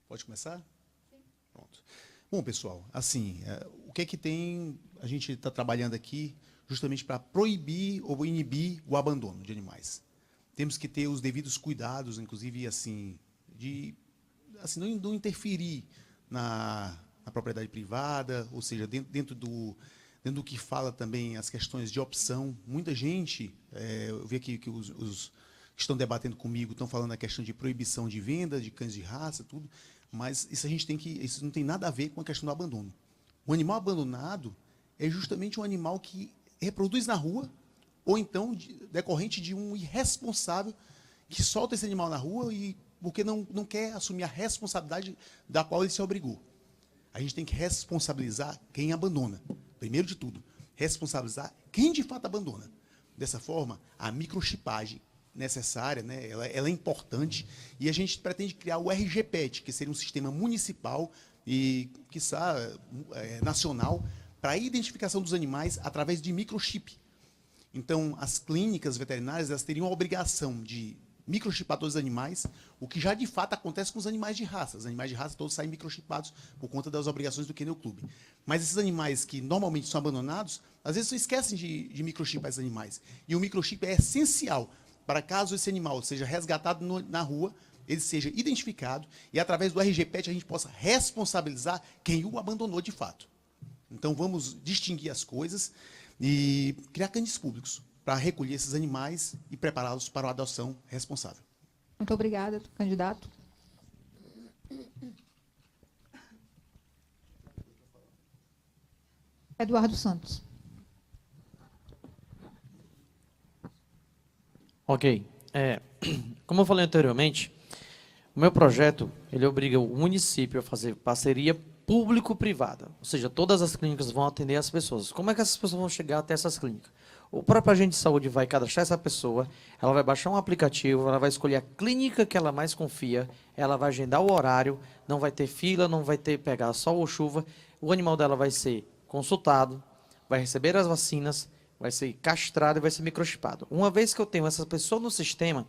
Pode começar? Sim. Pronto. Bom, pessoal, assim, o que é que tem... A gente está trabalhando aqui justamente para proibir ou inibir o abandono de animais. Temos que ter os devidos cuidados, inclusive, assim, de não interferir na propriedade privada, ou seja, dentro do que fala também as questões de opção. Muita gente, eu vi aqui que os que estão debatendo comigo estão falando a questão de proibição de venda de cães de raça, tudo, mas isso não tem nada a ver com a questão do abandono. O animal abandonado é justamente um animal que reproduz na rua, ou então decorrente de um irresponsável que solta esse animal na rua e porque não quer assumir a responsabilidade da qual ele se obrigou. A gente tem que responsabilizar quem abandona. Primeiro de tudo, responsabilizar quem de fato abandona. Dessa forma, a microchipagem necessária, né, ela é importante, e a gente pretende criar o RGPET, que seria um sistema municipal e, quiçá, nacional, para a identificação dos animais através de microchip. Então, as clínicas veterinárias elas teriam a obrigação de microchipar todos os animais, o que já de fato acontece com os animais de raça. Os animais de raça todos saem microchipados por conta das obrigações do Kennel Club. Mas esses animais que normalmente são abandonados, às vezes esquecem de microchipar esses animais. E o microchip é essencial para caso esse animal seja resgatado na rua, ele seja identificado e através do RGPET a gente possa responsabilizar quem o abandonou de fato. Então vamos distinguir as coisas e criar canais públicos para recolher esses animais e prepará-los para a adoção responsável. Muito obrigada, candidato. Eduardo Santos. Ok. Como eu falei anteriormente, o meu projeto ele obriga o município a fazer parceria público-privada. Ou seja, todas as clínicas vão atender as pessoas. Como é que essas pessoas vão chegar até essas clínicas? O próprio agente de saúde vai cadastrar essa pessoa, ela vai baixar um aplicativo, ela vai escolher a clínica que ela mais confia, ela vai agendar o horário, não vai ter fila, não vai ter pegar sol ou chuva, o animal dela vai ser consultado, vai receber as vacinas, vai ser castrado e vai ser microchipado. Uma vez que eu tenho essa pessoa no sistema,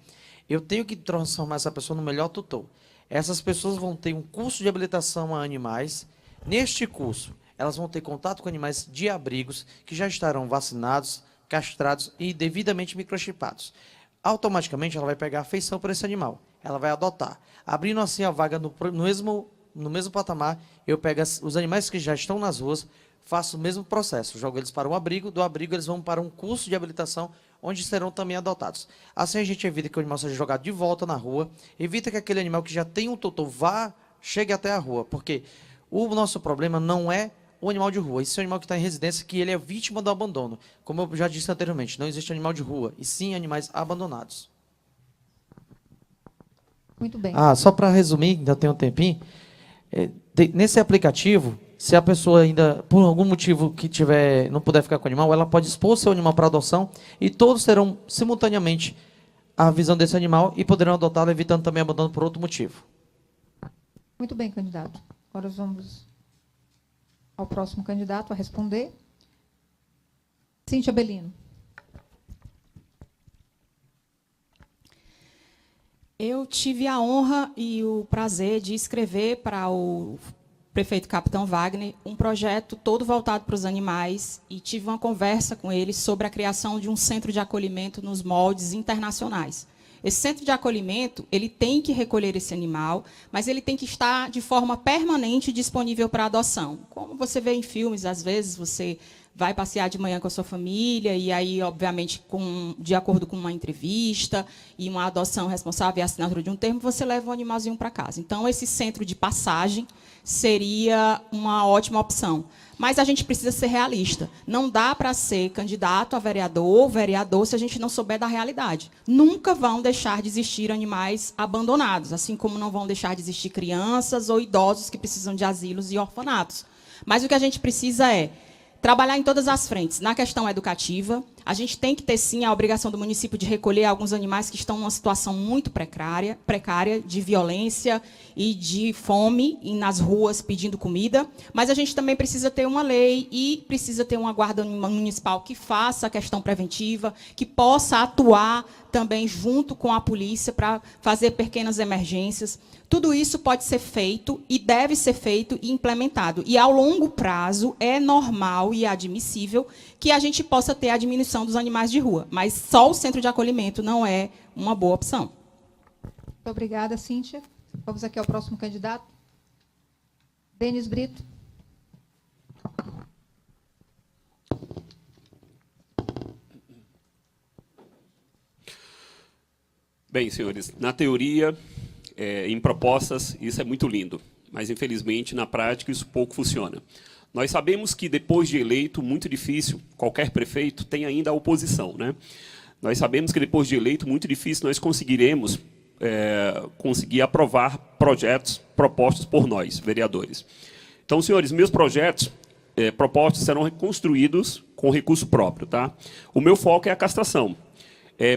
eu tenho que transformar essa pessoa no melhor tutor. Essas pessoas vão ter um curso de habilitação a animais. Neste curso, elas vão ter contato com animais de abrigos que já estarão vacinados, castrados e devidamente microchipados. Automaticamente ela vai pegar afeição por esse animal, ela vai adotar. Abrindo assim a vaga no mesmo patamar, eu pego os animais que já estão nas ruas, faço o mesmo processo, jogo eles para um abrigo, do abrigo eles vão para um curso de habilitação, onde serão também adotados. Assim a gente evita que o animal seja jogado de volta na rua, evita que aquele animal que já tem um tutor chegue até a rua, porque o nosso problema não é o animal de rua, esse é o animal que está em residência, que ele é vítima do abandono. Como eu já disse anteriormente, não existe animal de rua, e sim animais abandonados. Muito bem. Só para resumir, ainda tem um tempinho, nesse aplicativo, se a pessoa ainda, por algum motivo que não puder ficar com o animal, ela pode expor seu animal para adoção e todos terão simultaneamente a visão desse animal e poderão adotá-lo, evitando também abandono por outro motivo. Muito bem, candidato. Agora vamos ao próximo candidato a responder. Cíntia Bellino. Eu tive a honra e o prazer de escrever para o prefeito Capitão Wagner um projeto todo voltado para os animais e tive uma conversa com ele sobre a criação de um centro de acolhimento nos moldes internacionais. Esse centro de acolhimento, ele tem que recolher esse animal, mas ele tem que estar de forma permanente disponível para adoção. Como você vê em filmes, às vezes você vai passear de manhã com a sua família e aí, obviamente, de acordo com uma entrevista e uma adoção responsável e a assinatura de um termo, você leva o animalzinho para casa. Então, esse centro de passagem seria uma ótima opção. Mas a gente precisa ser realista. Não dá para ser candidato a vereador ou vereador se a gente não souber da realidade. Nunca vão deixar de existir animais abandonados, assim como não vão deixar de existir crianças ou idosos que precisam de asilos e orfanatos. Mas o que a gente precisa é trabalhar em todas as frentes. Na questão educativa, a gente tem que ter, sim, a obrigação do município de recolher alguns animais que estão numa situação muito precária de violência e de fome e nas ruas pedindo comida, mas a gente também precisa ter uma lei e precisa ter uma guarda municipal que faça a questão preventiva, que possa atuar também junto com a polícia para fazer pequenas emergências. Tudo isso pode ser feito e deve ser feito e implementado. E, ao longo prazo, é normal e admissível que a gente possa ter a diminuição dos animais de rua. Mas só o centro de acolhimento não é uma boa opção. Muito obrigada, Cíntia. Vamos aqui ao próximo candidato. Denis Brito. Bem, senhores, na teoria, em propostas, isso é muito lindo, mas, infelizmente, na prática, isso pouco funciona. Nós sabemos que, depois de eleito, muito difícil, qualquer prefeito tem ainda a oposição, né? Nós sabemos que, depois de eleito, muito difícil nós conseguiremos conseguir aprovar projetos propostos por nós, vereadores. Então, senhores, meus projetos propostos serão construídos com recurso próprio, tá? O meu foco é a castração.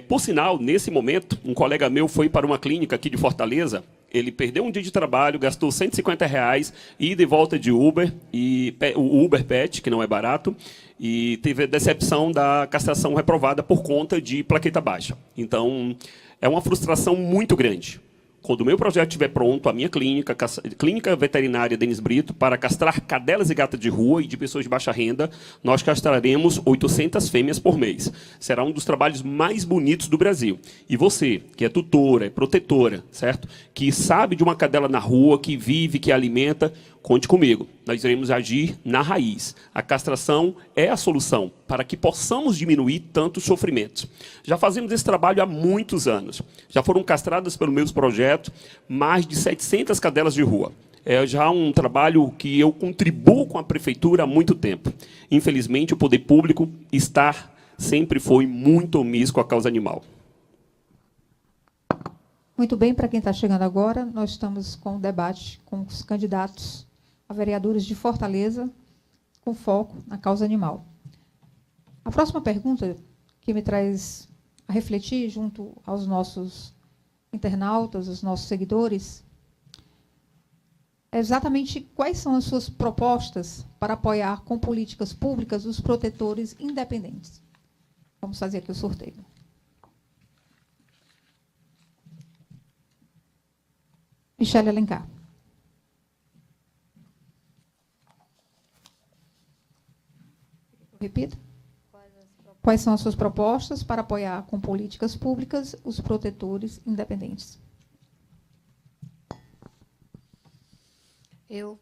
Por sinal, nesse momento, um colega meu foi para uma clínica aqui de Fortaleza, ele perdeu um dia de trabalho, gastou R$150, ida e volta de Uber, e o Uber Pet, que não é barato, e teve a decepção da castração reprovada por conta de plaqueta baixa. Então, é uma frustração muito grande. Quando o meu projeto estiver pronto, a minha clínica veterinária Denis Brito, para castrar cadelas e gatas de rua e de pessoas de baixa renda, nós castraremos 800 fêmeas por mês. Será um dos trabalhos mais bonitos do Brasil. E você, que é tutora, é protetora, certo? Que sabe de uma cadela na rua, que vive, que alimenta, conte comigo. Nós iremos agir na raiz. A castração é a solução para que possamos diminuir tantos sofrimentos. Já fazemos esse trabalho há muitos anos. Já foram castradas pelo meu projeto mais de 700 cadelas de rua. É já um trabalho que eu contribuo com a prefeitura há muito tempo. Infelizmente, o poder público sempre foi muito omisso com a causa animal. Muito bem, para quem está chegando agora, nós estamos com o debate com os candidatos a vereadores de Fortaleza, com foco na causa animal. A próxima pergunta que me traz a refletir junto aos nossos internautas, os nossos seguidores, é exatamente quais são as suas propostas para apoiar com políticas públicas os protetores independentes. Vamos fazer aqui o sorteio. Michele Alencar. Repita. Quais são as suas propostas para apoiar com políticas públicas os protetores independentes? Eu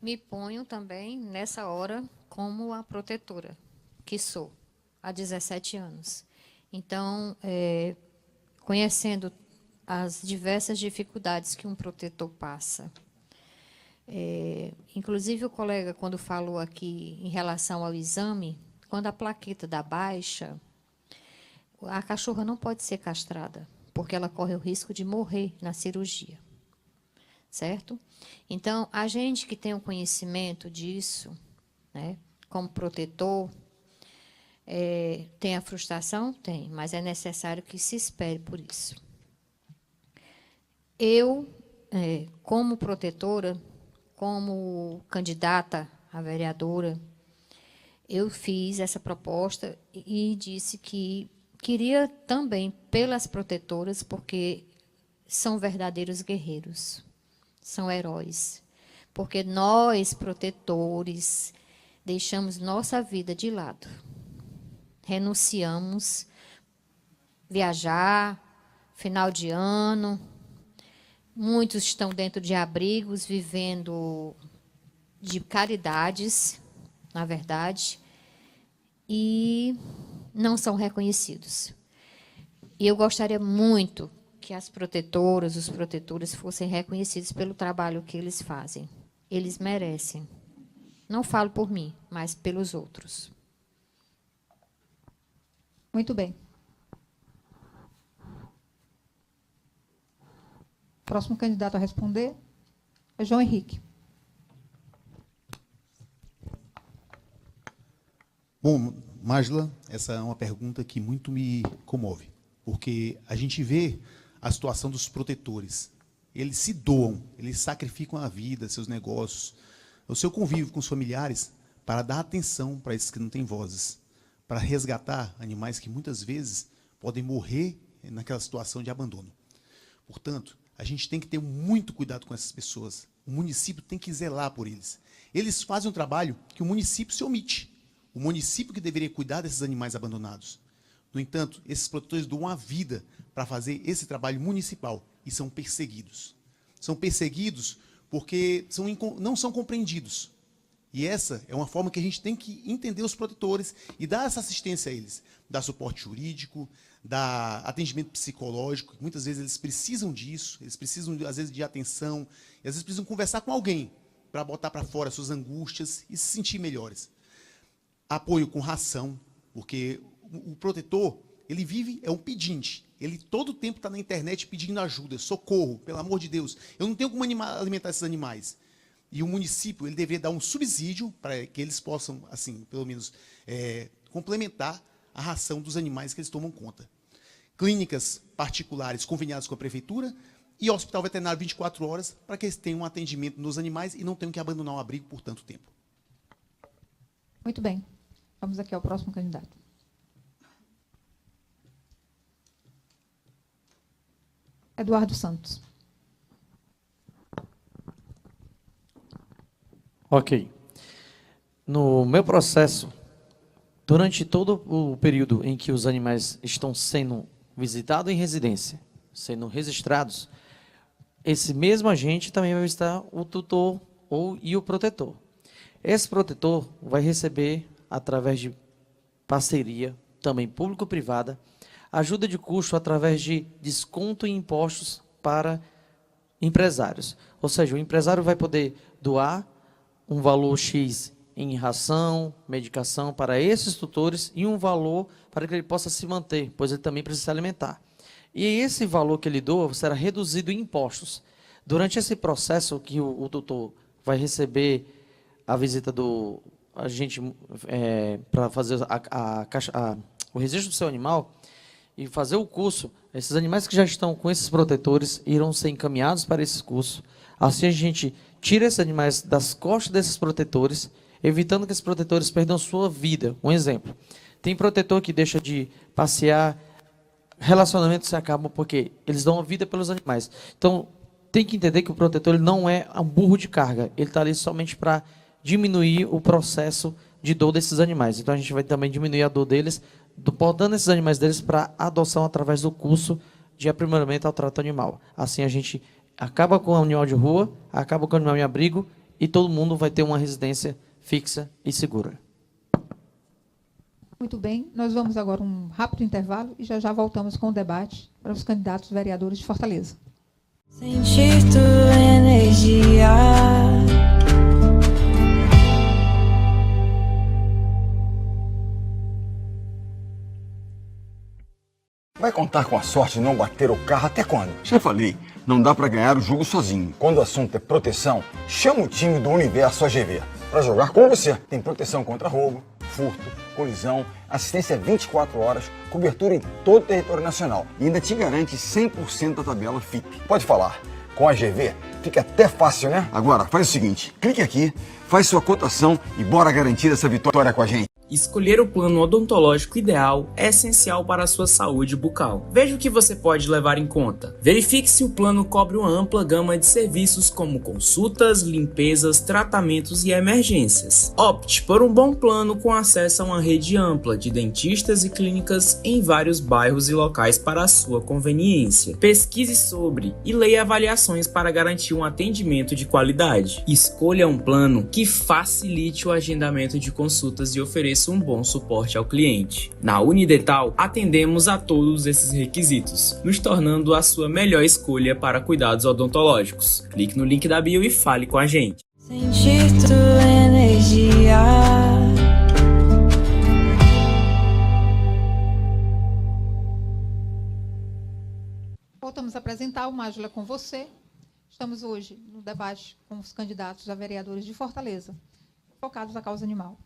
me ponho também, nessa hora, como a protetora, que sou, há 17 anos. Então, conhecendo as diversas dificuldades que um protetor passa, inclusive o colega, quando falou aqui em relação ao exame, quando a plaqueta dá baixa, a cachorra não pode ser castrada, porque ela corre o risco de morrer na cirurgia. Certo? Então, a gente que tem o conhecimento disso, né, como protetor, tem a frustração? Tem, mas é necessário que se espere por isso. Eu, como protetora, como candidata a vereadora, eu fiz essa proposta e disse que queria também pelas protetoras, porque são verdadeiros guerreiros, são heróis. Porque nós, protetores, deixamos nossa vida de lado. Renunciamos viajar, final de ano. Muitos estão dentro de abrigos, vivendo de caridades, na verdade, e não são reconhecidos. E eu gostaria muito que as protetoras, os protetores fossem reconhecidos pelo trabalho que eles fazem. Eles merecem. Não falo por mim, mas pelos outros. Muito bem. Próximo candidato a responder é João Henrique. Bom, Mágila, essa é uma pergunta que muito me comove, porque a gente vê a situação dos protetores. Eles se doam, eles sacrificam a vida, seus negócios, o seu convívio com os familiares para dar atenção para esses que não têm vozes, para resgatar animais que muitas vezes podem morrer naquela situação de abandono. Portanto, a gente tem que ter muito cuidado com essas pessoas. O município tem que zelar por eles. Eles fazem um trabalho que o município se omite. O município que deveria cuidar desses animais abandonados. No entanto, esses protetores doam a vida para fazer esse trabalho municipal e são perseguidos. São perseguidos porque não são compreendidos. E essa é uma forma que a gente tem que entender os protetores e dar essa assistência a eles. Dar suporte jurídico, dar atendimento psicológico. Muitas vezes eles precisam disso, eles precisam, às vezes, de atenção, e às vezes precisam conversar com alguém para botar para fora suas angústias e se sentir melhores. Apoio com ração, porque o protetor, ele vive, é um pedinte. Ele todo o tempo está na internet pedindo ajuda, socorro, pelo amor de Deus. Eu não tenho como alimentar esses animais. E o município, ele deveria dar um subsídio para que eles possam, assim, pelo menos, complementar a ração dos animais que eles tomam conta. Clínicas particulares conveniadas com a prefeitura e hospital veterinário 24 horas para que eles tenham um atendimento nos animais e não tenham que abandonar o abrigo por tanto tempo. Muito bem. Vamos aqui ao próximo candidato. Eduardo Santos. Ok. No meu processo, durante todo o período em que os animais estão sendo visitados em residência, sendo registrados, esse mesmo agente também vai visitar o tutor e o protetor. Esse protetor vai receber, através de parceria, também público-privada, ajuda de custo através de desconto em impostos para empresários. Ou seja, o empresário vai poder doar um valor X em ração, medicação para esses tutores e um valor para que ele possa se manter, pois ele também precisa se alimentar. E esse valor que ele doa será reduzido em impostos. Durante esse processo que o tutor vai receber a visita do agente para fazer o registro do seu animal e fazer o curso, esses animais que já estão com esses protetores irão ser encaminhados para esse curso. Assim a gente tira esses animais das costas desses protetores, evitando que esses protetores perdam sua vida. Um exemplo, tem protetor que deixa de passear, relacionamentos se acabam porque eles dão a vida pelos animais. Então, tem que entender que o protetor ele não é um burro de carga, ele está ali somente para diminuir o processo de dor desses animais. Então a gente vai também diminuir a dor deles, portando esses animais deles para adoção através do curso de aprimoramento ao trato animal. Assim a gente acaba com o animal de rua, acaba com o animal em abrigo e todo mundo vai ter uma residência fixa e segura. Muito bem, nós vamos agora a um rápido intervalo e já já voltamos com o debate para os candidatos vereadores de Fortaleza. Sentir tua energia. Vai contar com a sorte de não bater o carro até quando? Já falei, não dá pra ganhar o jogo sozinho. Quando o assunto é proteção, chama o time do Universo AGV pra jogar com você. Tem proteção contra roubo, furto, colisão, assistência 24 horas, cobertura em todo o território nacional e ainda te garante 100% da tabela FIP. Pode falar, com a AGV fica até fácil, né? Agora, faz o seguinte, clique aqui, faz sua cotação e bora garantir essa vitória com a gente. Escolher o plano odontológico ideal é essencial para a sua saúde bucal. Veja o que você pode levar em conta. Verifique se o plano cobre uma ampla gama de serviços como consultas, limpezas, tratamentos e emergências. Opte por um bom plano com acesso a uma rede ampla de dentistas e clínicas em vários bairros e locais para a sua conveniência. Pesquise sobre e leia avaliações para garantir um atendimento de qualidade. Escolha um plano que facilite o agendamento de consultas e ofereça um bom suporte ao cliente. Na Unidental, atendemos a todos esses requisitos, nos tornando a sua melhor escolha para cuidados odontológicos. Clique no link da bio e fale com a gente. Sentir tua energia. Voltamos a apresentar o Mágila com você. Estamos hoje no debate com os candidatos a vereadores de Fortaleza, focados na causa animal.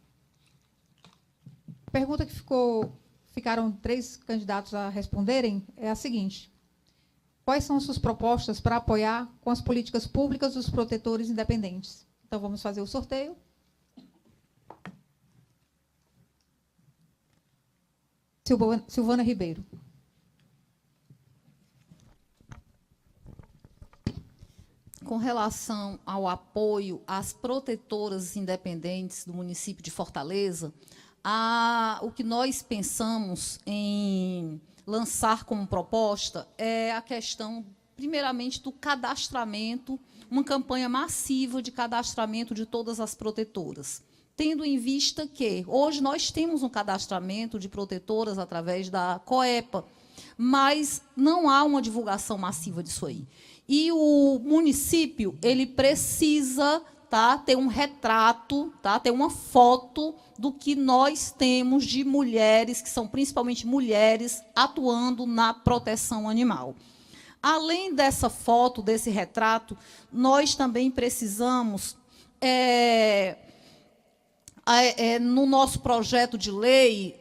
A pergunta que ficaram 3 candidatos a responderem é a seguinte: quais são suas propostas para apoiar com as políticas públicas os protetores independentes? Então, vamos fazer o sorteio. Silvana Ribeiro. Com relação ao apoio às protetoras independentes do município de Fortaleza, o que nós pensamos em lançar como proposta é a questão, primeiramente, do cadastramento, uma campanha massiva de cadastramento de todas as protetoras, tendo em vista que hoje nós temos um cadastramento de protetoras através da COEPA, mas não há uma divulgação massiva disso aí. E o município ele precisa ter um retrato, ter uma foto do que nós temos de mulheres, que são principalmente mulheres, atuando na proteção animal. Além dessa foto, desse retrato, nós também precisamos, no nosso projeto de lei,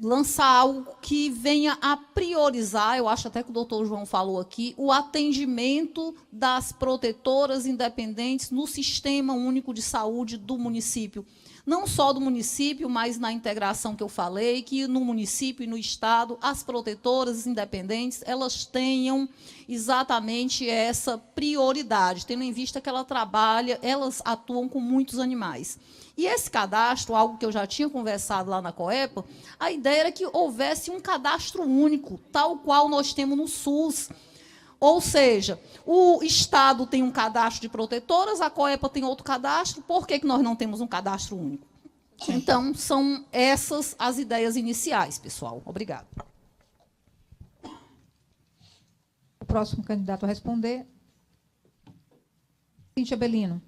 lançar algo que venha a priorizar, eu acho até que o doutor João falou aqui, o atendimento das protetoras independentes no Sistema Único de Saúde do município. Não só do município, mas na integração que eu falei, que no município e no Estado, as protetoras independentes, elas tenham exatamente essa prioridade, tendo em vista que elas atuam com muitos animais. E esse cadastro, algo que eu já tinha conversado lá na COEPA, a ideia era que houvesse um cadastro único, tal qual nós temos no SUS. Ou seja, o Estado tem um cadastro de protetoras, a COEPA tem outro cadastro, por que nós não temos um cadastro único? Então, são essas as ideias iniciais, pessoal. Obrigada. O próximo candidato a responder, Cíntia Bellino.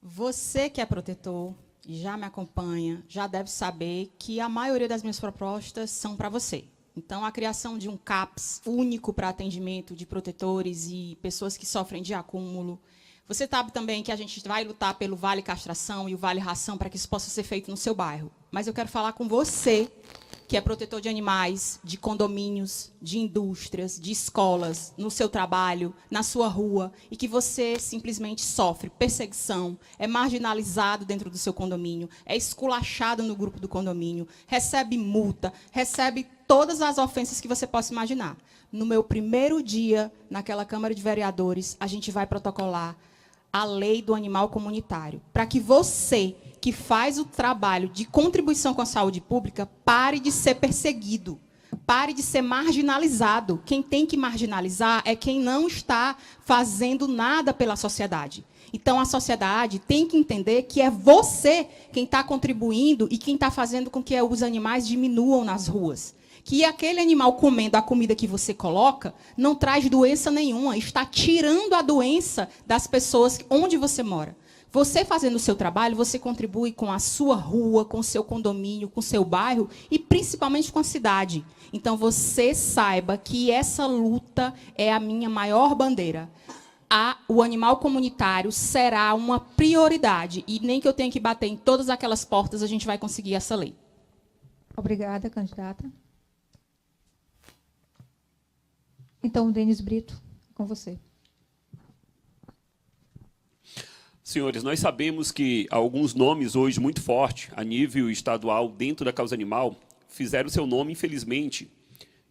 Você que é protetor e já me acompanha, já deve saber que a maioria das minhas propostas são para você. Então, a criação de um CAPS único para atendimento de protetores e pessoas que sofrem de acúmulo. Você sabe também que a gente vai lutar pelo Vale Castração e o Vale Ração para que isso possa ser feito no seu bairro. Mas eu quero falar com você, que é protetor de animais, de condomínios, de indústrias, de escolas, no seu trabalho, na sua rua, e que você simplesmente sofre perseguição, é marginalizado dentro do seu condomínio, é esculachado no grupo do condomínio, recebe multa, recebe todas as ofensas que você possa imaginar. No meu primeiro dia naquela Câmara de Vereadores, a gente vai protocolar a lei do animal comunitário, para que você, que faz o trabalho de contribuição com a saúde pública pare de ser perseguido, pare de ser marginalizado. Quem tem que marginalizar é quem não está fazendo nada pela sociedade. Então, a sociedade tem que entender que é você quem está contribuindo e quem está fazendo com que os animais diminuam nas ruas. Que aquele animal comendo a comida que você coloca não traz doença nenhuma, está tirando a doença das pessoas onde você mora. Você fazendo o seu trabalho, você contribui com a sua rua, com o seu condomínio, com o seu bairro e principalmente com a cidade. Então, você saiba que essa luta é a minha maior bandeira. O animal comunitário será uma prioridade e nem que eu tenha que bater em todas aquelas portas, a gente vai conseguir essa lei. Obrigada, candidata. Então, Denis Brito, com você. Senhores, nós sabemos que alguns nomes hoje muito fortes, a nível estadual, dentro da causa animal, fizeram seu nome, infelizmente,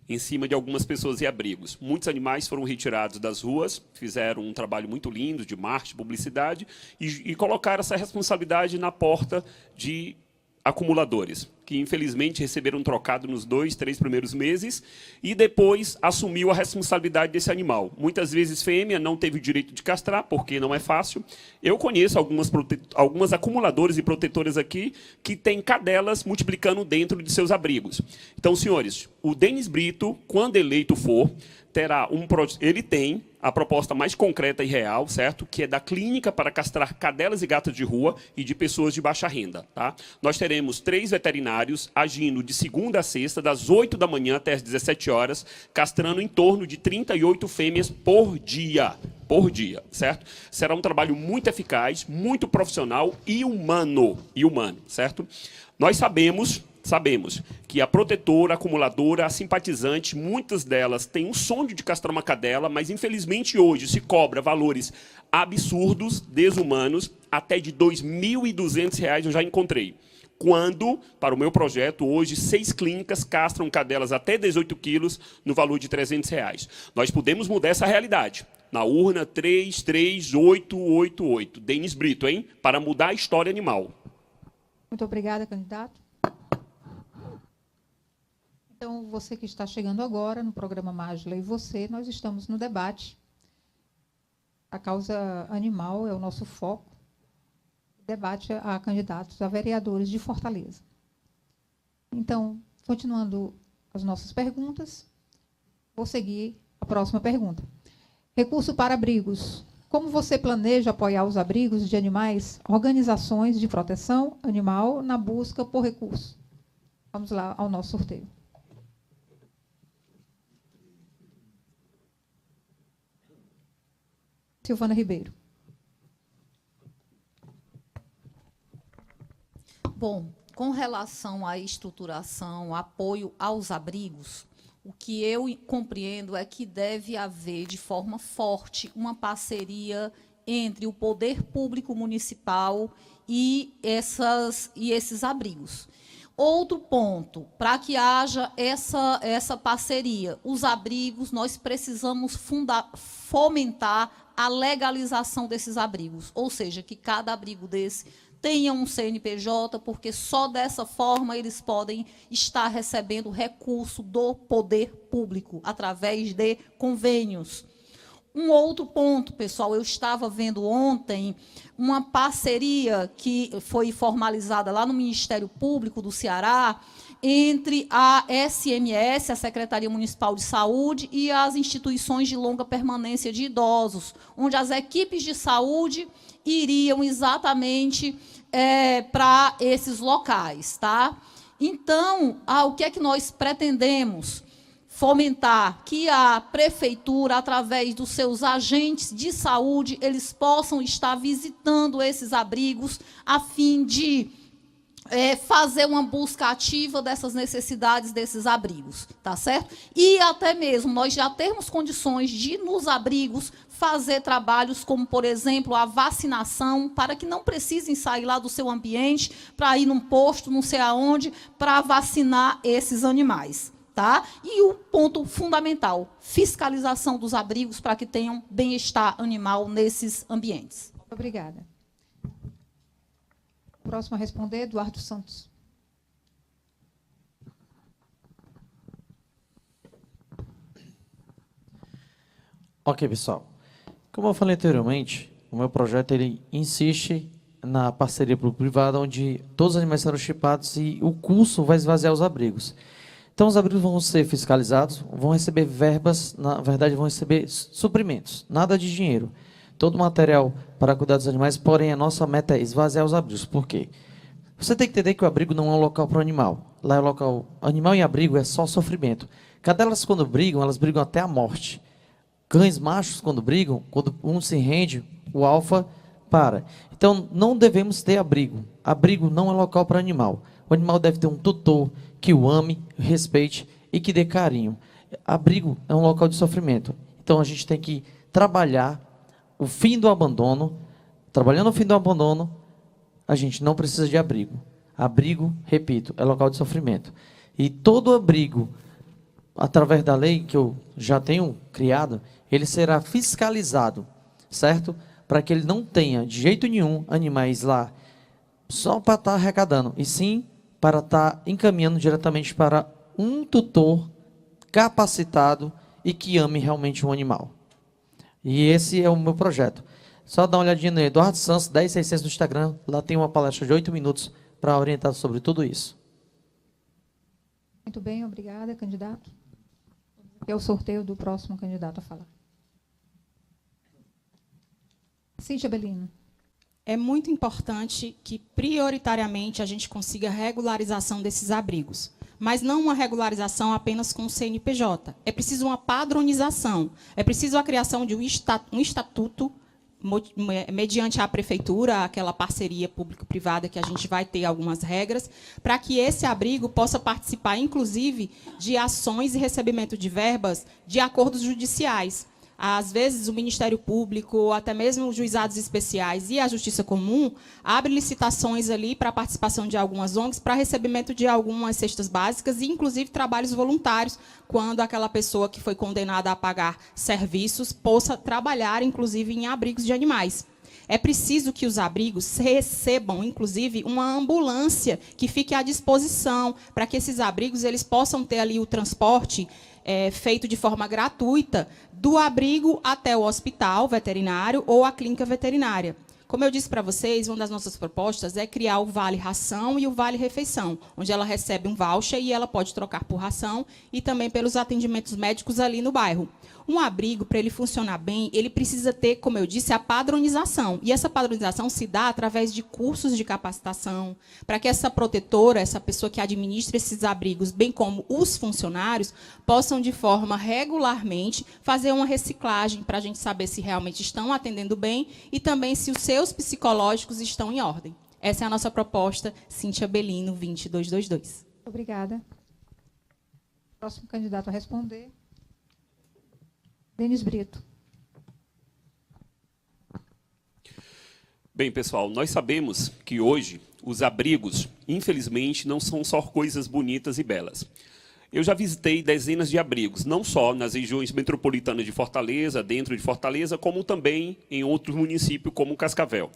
em cima de algumas pessoas e abrigos. Muitos animais foram retirados das ruas, fizeram um trabalho muito lindo de marketing, publicidade, e colocaram essa responsabilidade na porta de acumuladores, que infelizmente receberam um trocado nos 2, 3 primeiros meses e depois assumiu a responsabilidade desse animal. Muitas vezes fêmea não teve o direito de castrar, porque não é fácil. Eu conheço algumas acumuladores e protetoras aqui que têm cadelas multiplicando dentro de seus abrigos. Então, senhores, o Denis Brito, quando eleito for, terá ele tem a proposta mais concreta e real, certo? Que é da clínica para castrar cadelas e gatos de rua e de pessoas de baixa renda, tá? Nós teremos 3 veterinários agindo de segunda a sexta, das 8 da manhã até as 17 horas, castrando em torno de 38 fêmeas por dia, certo? Será um trabalho muito eficaz, muito profissional e humano, certo? Nós sabemos que a protetora, a acumuladora, a simpatizante, muitas delas têm um sonho de castrar uma cadela, mas, infelizmente, hoje se cobra valores absurdos, desumanos, até de R$ 2.200 eu já encontrei. Quando, para o meu projeto, hoje, 6 clínicas castram cadelas até 18 quilos no valor de R$ 300. Nós podemos mudar essa realidade. Na urna 33888. Denis Brito, hein? Para mudar a história animal. Muito obrigada, candidato. Então, você que está chegando agora no programa Mágila e você, nós estamos no debate. A causa animal é o nosso foco. Debate a candidatos a vereadores de Fortaleza. Então, continuando as nossas perguntas, vou seguir a próxima pergunta. Recurso para abrigos. Como você planeja apoiar os abrigos de animais, organizações de proteção animal na busca por recursos? Vamos lá ao nosso sorteio. Silvana Ribeiro. Bom, com relação à estruturação, apoio aos abrigos, o que eu compreendo é que deve haver, de forma forte, uma parceria entre o poder público municipal e esses abrigos. Outro ponto, para que haja essa parceria, os abrigos, nós precisamos fomentar a legalização desses abrigos, ou seja, que cada abrigo desse tenha um CNPJ, porque só dessa forma eles podem estar recebendo recurso do poder público, através de convênios. Um outro ponto, pessoal, eu estava vendo ontem uma parceria que foi formalizada lá no Ministério Público do Ceará entre a SMS, a Secretaria Municipal de Saúde, e as instituições de longa permanência de idosos, onde as equipes de saúde iriam exatamente para esses locais, tá? Então, o que é que nós pretendemos? Fomentar que a prefeitura, através dos seus agentes de saúde, eles possam estar visitando esses abrigos a fim de fazer uma busca ativa dessas necessidades desses abrigos, tá certo? E até mesmo nós já temos condições de, nos abrigos, fazer trabalhos como, por exemplo, a vacinação, para que não precisem sair lá do seu ambiente para ir num posto, não sei aonde, para vacinar esses animais. Tá? E o ponto fundamental, fiscalização dos abrigos para que tenham bem-estar animal nesses ambientes. Obrigada. Próximo a responder, Eduardo Santos. Ok, pessoal. Como eu falei anteriormente, o meu projeto ele insiste na parceria público-privada, onde todos os animais serão chipados e o curso vai esvaziar os abrigos. Então, os abrigos vão ser fiscalizados, vão receber verbas, na verdade, vão receber suprimentos, nada de dinheiro. Todo o material para cuidar dos animais, porém, a nossa meta é esvaziar os abrigos. Por quê? Você tem que entender que o abrigo não é um local para o animal. Lá é o local... Animal em abrigo é só sofrimento. Cadelas, quando brigam, elas brigam até a morte. Cães machos, quando brigam, quando um se rende, o alfa para. Então, não devemos ter abrigo. Abrigo não é local para animal. O animal deve ter um tutor que o ame, respeite e que dê carinho. Abrigo é um local de sofrimento. Então, a gente tem que trabalhar o fim do abandono. Trabalhando o fim do abandono, a gente não precisa de abrigo. Abrigo, repito, é local de sofrimento. E todo abrigo, através da lei que eu já tenho criado, ele será fiscalizado, certo? Para que ele não tenha, de jeito nenhum, animais lá só para estar arrecadando, e sim para estar encaminhando diretamente para um tutor capacitado e que ame realmente um animal. E esse é o meu projeto. Só dá uma olhadinha no Eduardo Santos, 10600 no Instagram, lá tem uma palestra de 8 minutos para orientar sobre tudo isso. Muito bem, obrigada, candidato. É o sorteio do próximo candidato a falar. Cíntia Belino. É muito importante que, prioritariamente, a gente consiga a regularização desses abrigos. Mas não uma regularização apenas com o CNPJ. É preciso uma padronização. É preciso a criação de um estatuto, mediante a prefeitura, aquela parceria público-privada que a gente vai ter algumas regras, para que esse abrigo possa participar, inclusive, de ações e recebimento de verbas de acordos judiciais. Às vezes, o Ministério Público, ou até mesmo os juizados especiais e a Justiça Comum, abre licitações ali para a participação de algumas ONGs, para recebimento de algumas cestas básicas e, inclusive, trabalhos voluntários, quando aquela pessoa que foi condenada a pagar serviços possa trabalhar, inclusive, em abrigos de animais. É preciso que os abrigos recebam, inclusive, uma ambulância que fique à disposição, para que esses abrigos eles possam ter ali o transporte feito de forma gratuita do abrigo até o hospital veterinário ou a clínica veterinária. Como eu disse para vocês, uma das nossas propostas é criar o Vale Ração e o Vale Refeição, onde ela recebe um voucher e ela pode trocar por ração e também pelos atendimentos médicos ali no bairro. Um abrigo, para ele funcionar bem, ele precisa ter, como eu disse, a padronização. E essa padronização se dá através de cursos de capacitação, para que essa protetora, essa pessoa que administra esses abrigos, bem como os funcionários, possam, de forma regularmente, fazer uma reciclagem para a gente saber se realmente estão atendendo bem e também se os seus psicológicos estão em ordem. Essa é a nossa proposta, Cíntia Belino, 2222. Obrigada. Próximo candidato a responder. Denis Brito. Bem, pessoal, nós sabemos que hoje os abrigos, infelizmente, não são só coisas bonitas e belas. Eu já visitei dezenas de abrigos, não só nas regiões metropolitanas de Fortaleza, dentro de Fortaleza, como também em outros municípios, como Cascavel.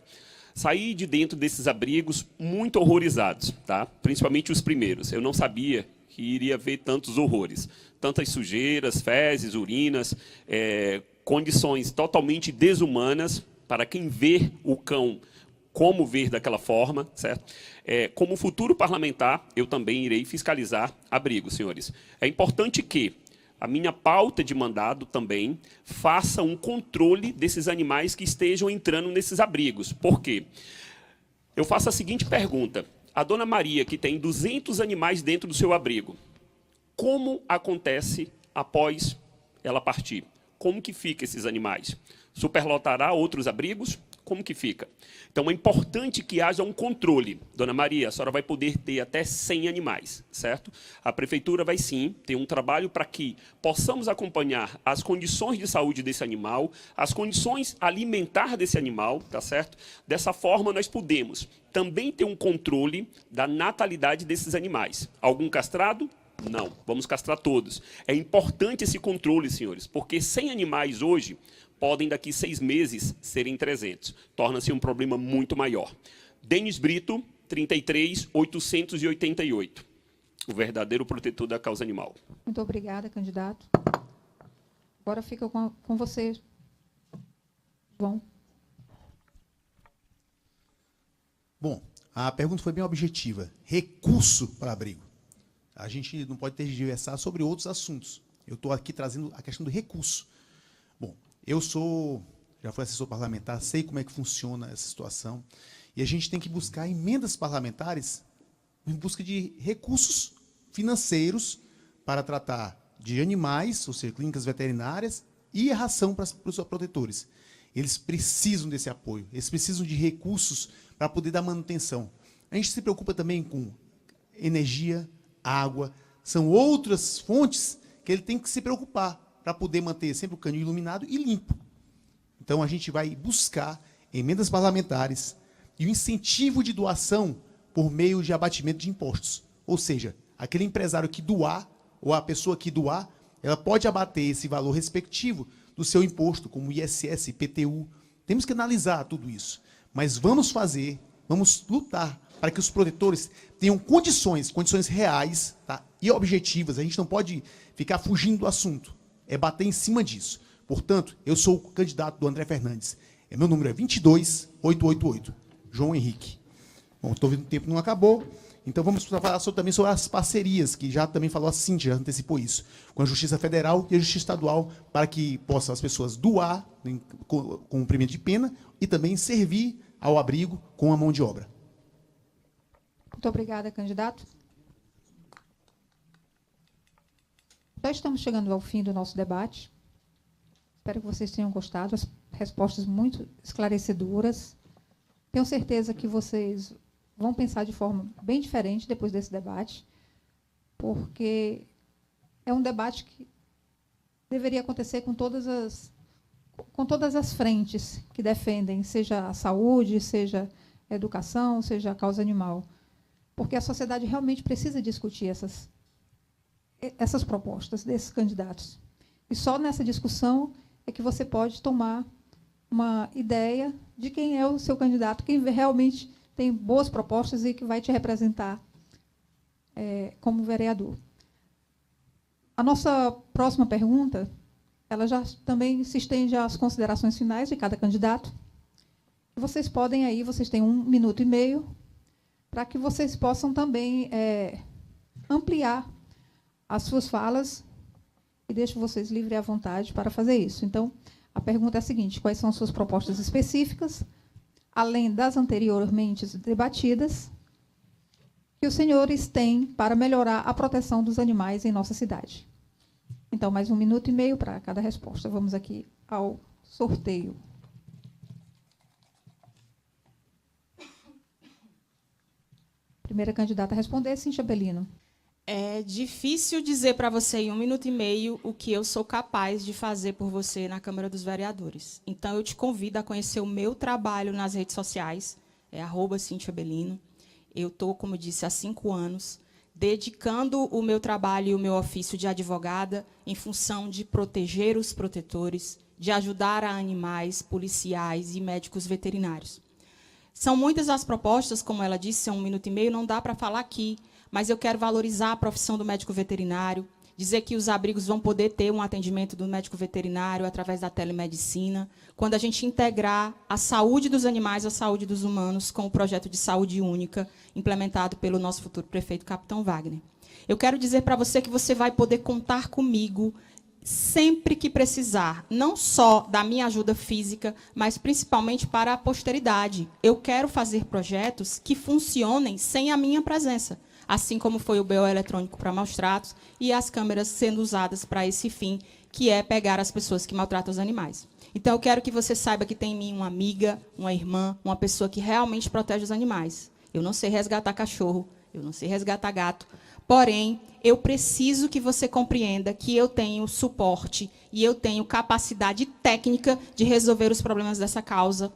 Saí de dentro desses abrigos muito horrorizados, tá? Principalmente os primeiros. Eu não sabia que iria ver tantos horrores. Tantas sujeiras, fezes, urinas, condições totalmente desumanas para quem vê o cão como ver daquela forma, certo? Como futuro parlamentar, eu também irei fiscalizar abrigos, senhores. É importante que a minha pauta de mandado também faça um controle desses animais que estejam entrando nesses abrigos. Por quê? Eu faço a seguinte pergunta. A dona Maria, que tem 200 animais dentro do seu abrigo, como acontece após ela partir? Como que fica esses animais? Superlotará outros abrigos? Como que fica? Então, é importante que haja um controle. Dona Maria, a senhora vai poder ter até 100 animais, certo? A prefeitura vai, sim, ter um trabalho para que possamos acompanhar as condições de saúde desse animal, as condições alimentares desse animal, tá certo? Dessa forma, nós podemos também ter um controle da natalidade desses animais. Algum castrado? Não, vamos castrar todos. É importante esse controle, senhores, porque 100 animais hoje podem, daqui 6 meses, serem 300. Torna-se um problema muito maior. Denis Brito, 33.888. O verdadeiro protetor da causa animal. Muito obrigada, candidato. Agora fica com você, João. Bom, a pergunta foi bem objetiva. Recurso para abrigo. A gente não pode tergiversar sobre outros assuntos. Eu estou aqui trazendo a questão do recurso. Bom, eu já fui assessor parlamentar, sei como é que funciona essa situação. E a gente tem que buscar emendas parlamentares em busca de recursos financeiros para tratar de animais, ou seja, clínicas veterinárias, e a ração para os protetores. Eles precisam desse apoio, eles precisam de recursos para poder dar manutenção. A gente se preocupa também com energia, água, são outras fontes que ele tem que se preocupar para poder manter sempre o canil iluminado e limpo. Então, a gente vai buscar emendas parlamentares e o incentivo de doação por meio de abatimento de impostos. Ou seja, aquele empresário que doar, ou a pessoa que doar, ela pode abater esse valor respectivo do seu imposto, como ISS, IPTU. Temos que analisar tudo isso. Mas vamos lutar para que os protetores tenham condições reais, tá, e objetivas. A gente não pode ficar fugindo do assunto. É bater em cima disso. Portanto, eu sou o candidato do André Fernandes. Meu número é 22888. João Henrique. Bom, estou vendo que o tempo não acabou. Então, vamos falar também sobre as parcerias, que já também falou a Cíntia, já antecipou isso, com a Justiça Federal e a Justiça Estadual, para que possam as pessoas doar com cumprimento de pena e também servir ao abrigo com a mão de obra. Muito obrigada, candidato. Já estamos chegando ao fim do nosso debate. Espero que vocês tenham gostado. As respostas muito esclarecedoras. Tenho certeza que vocês vão pensar de forma bem diferente depois desse debate, porque é um debate que deveria acontecer com todas as frentes que defendem, seja a saúde, seja a educação, seja a causa animal. Porque a sociedade realmente precisa discutir essas propostas desses candidatos. E só nessa discussão é que você pode tomar uma ideia de quem é o seu candidato, quem realmente tem boas propostas e que vai te representar como vereador. A nossa próxima pergunta, ela já também se estende às considerações finais de cada candidato. Vocês podem aí, vocês têm 1 minuto e meio, para que vocês possam também ampliar as suas falas, e deixo vocês livres à vontade para fazer isso. Então, a pergunta é a seguinte: quais são as suas propostas específicas, além das anteriormente debatidas, que os senhores têm para melhorar a proteção dos animais em nossa cidade? Então, mais 1 minuto e meio para cada resposta. Vamos aqui ao sorteio. Primeira candidata a responder, Cíntia Bellino. É difícil dizer para você em 1 minuto e meio o que eu sou capaz de fazer por você na Câmara dos Vereadores. Então, eu te convido a conhecer o meu trabalho nas redes sociais, é @CínthiaBellino. Eu estou, como disse, há 5 anos, dedicando o meu trabalho e o meu ofício de advogada em função de proteger os protetores, de ajudar a animais, policiais e médicos veterinários. São muitas as propostas, como ela disse, são 1 minuto e meio, não dá para falar aqui, mas eu quero valorizar a profissão do médico veterinário, dizer que os abrigos vão poder ter um atendimento do médico veterinário através da telemedicina, quando a gente integrar a saúde dos animais à saúde dos humanos com o projeto de saúde única implementado pelo nosso futuro prefeito, Capitão Wagner. Eu quero dizer para você que você vai poder contar comigo sempre que precisar, não só da minha ajuda física, mas principalmente para a posteridade. Eu quero fazer projetos que funcionem sem a minha presença, assim como foi o BO eletrônico para maus tratos e as câmeras sendo usadas para esse fim, que é pegar as pessoas que maltratam os animais. Então, eu quero que você saiba que tem em mim uma amiga, uma irmã, uma pessoa que realmente protege os animais. Eu não sei resgatar cachorro, eu não sei resgatar gato, porém, eu preciso que você compreenda que eu tenho suporte e eu tenho capacidade técnica de resolver os problemas dessa causa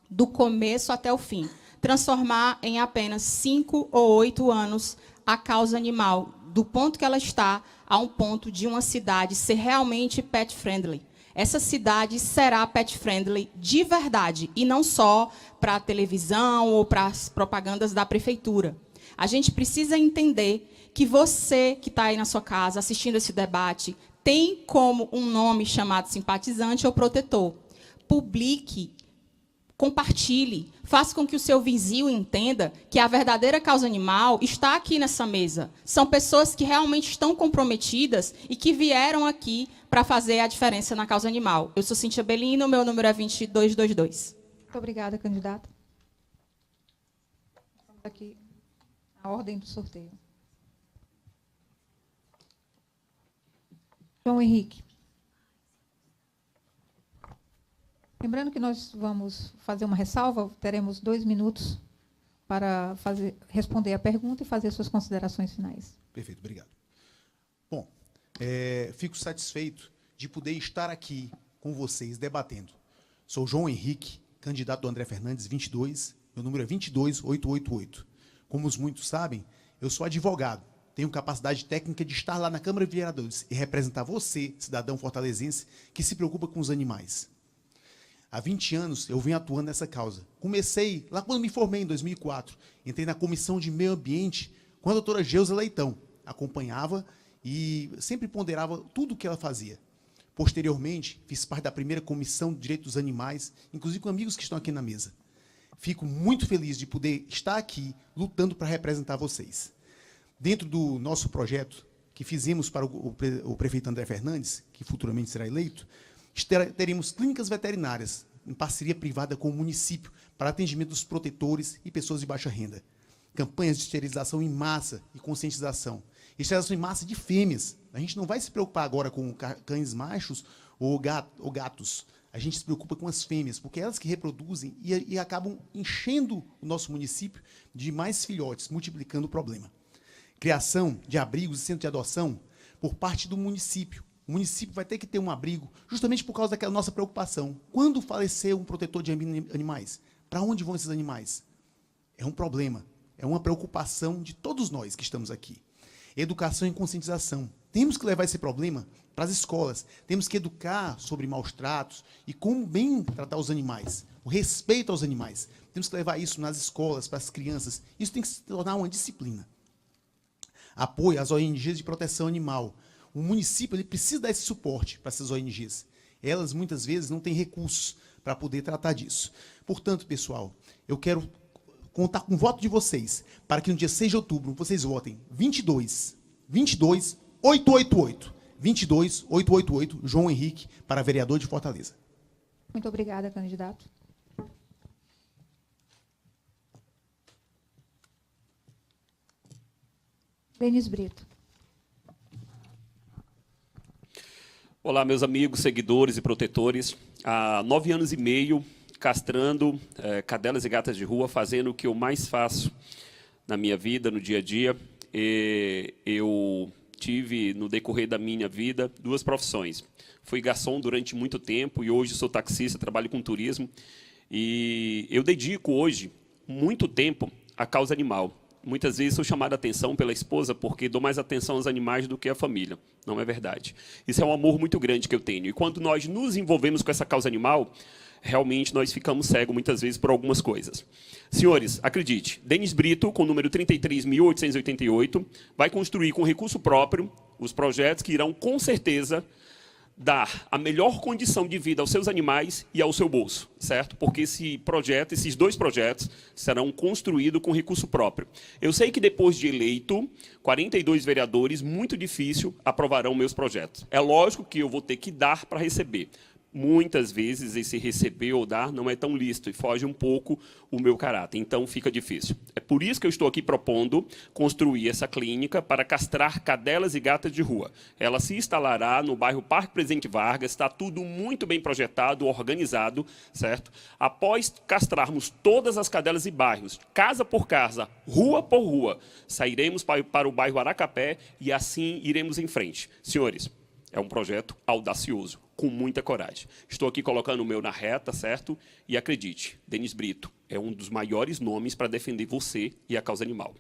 do começo até o fim. Transformar em apenas 5 ou 8 anos a causa animal, do ponto que ela está, a um ponto de uma cidade ser realmente pet friendly. Essa cidade será pet friendly de verdade, e não só para a televisão ou para as propagandas da prefeitura. A gente precisa entender que você que está aí na sua casa assistindo esse debate tem como um nome chamado simpatizante ou protetor. Publique, compartilhe, faça com que o seu vizinho entenda que a verdadeira causa animal está aqui nessa mesa. São pessoas que realmente estão comprometidas e que vieram aqui para fazer a diferença na causa animal. Eu sou Cíntia Belino, meu número é 2222. Muito obrigada, candidata. Estamos aqui na ordem do sorteio. João Henrique. Lembrando que nós vamos fazer uma ressalva, teremos 2 minutos para responder a pergunta e fazer suas considerações finais. Perfeito, obrigado. Bom, fico satisfeito de poder estar aqui com vocês debatendo. Sou João Henrique, candidato do André Fernandes 22, meu número é 22888. Como os muitos sabem, eu sou advogado, tenho capacidade técnica de estar lá na Câmara de Vereadores e representar você, cidadão fortalezense, que se preocupa com os animais. Há 20 anos eu venho atuando nessa causa. Comecei lá quando me formei, em 2004. Entrei na Comissão de Meio Ambiente com a doutora Geusa Leitão. Acompanhava e sempre ponderava tudo o que ela fazia. Posteriormente, fiz parte da primeira Comissão de Direitos dos Animais, inclusive com amigos que estão aqui na mesa. Fico muito feliz de poder estar aqui lutando para representar vocês. Dentro do nosso projeto que fizemos para o prefeito André Fernandes, que futuramente será eleito, teremos clínicas veterinárias em parceria privada com o município para atendimento dos protetores e pessoas de baixa renda. Campanhas de esterilização em massa e conscientização. Esterilização em massa de fêmeas. A gente não vai se preocupar agora com cães machos ou gatos. A gente se preocupa com as fêmeas, porque é elas que reproduzem e acabam enchendo o nosso município de mais filhotes, multiplicando o problema. Criação de abrigos e centros de adoção por parte do município. O município vai ter que ter um abrigo justamente por causa daquela nossa preocupação. Quando falecer um protetor de animais, para onde vão esses animais? É um problema, é uma preocupação de todos nós que estamos aqui. Educação e conscientização. Temos que levar esse problema para as escolas. Temos que educar sobre maus tratos e como bem tratar os animais, o respeito aos animais. Temos que levar isso nas escolas, para as crianças. Isso tem que se tornar uma disciplina. Apoio às ONGs de proteção animal. O município ele precisa dar esse suporte para essas ONGs. Elas, muitas vezes, não têm recursos para poder tratar disso. Portanto, pessoal, eu quero contar com o voto de vocês para que no dia 6 de outubro vocês votem 22888. 22888, João Henrique, para vereador de Fortaleza. Muito obrigada, candidato. Denis Brito. Olá, meus amigos, seguidores e protetores. Há 9 anos e meio, castrando cadelas e gatas de rua, fazendo o que eu mais faço na minha vida, no dia a dia. Eu tive, no decorrer da minha vida, 2 profissões. Fui garçom durante muito tempo e hoje sou taxista, trabalho com turismo. E eu dedico hoje muito tempo à causa animal. Muitas vezes sou chamado a atenção pela esposa porque dou mais atenção aos animais do que à família. Não é verdade. Isso é um amor muito grande que eu tenho. E quando nós nos envolvemos com essa causa animal, realmente nós ficamos cegos muitas vezes por algumas coisas. Senhores, acredite, Denis Brito, com o número 33.888, vai construir com recurso próprio os projetos que irão, com certeza, dar a melhor condição de vida aos seus animais e ao seu bolso, certo? Porque esses 2 projetos serão construídos com recurso próprio. Eu sei que depois de eleito, 42 vereadores, muito difícil, aprovarão meus projetos. É lógico que eu vou ter que dar para receber. Muitas vezes esse receber ou dar não é tão lícito e foge um pouco o meu caráter, então fica difícil. É por isso que eu estou aqui propondo construir essa clínica para castrar cadelas e gatas de rua. Ela se instalará no bairro Parque Presidente Vargas, está tudo muito bem projetado, organizado, certo? Após castrarmos todas as cadelas e bairros, casa por casa, rua por rua, sairemos para o bairro Aracapé e assim iremos em frente. Senhores, é um projeto audacioso, com muita coragem. Estou aqui colocando o meu na reta, certo? E acredite, Denis Brito é um dos maiores nomes para defender você e a causa animal.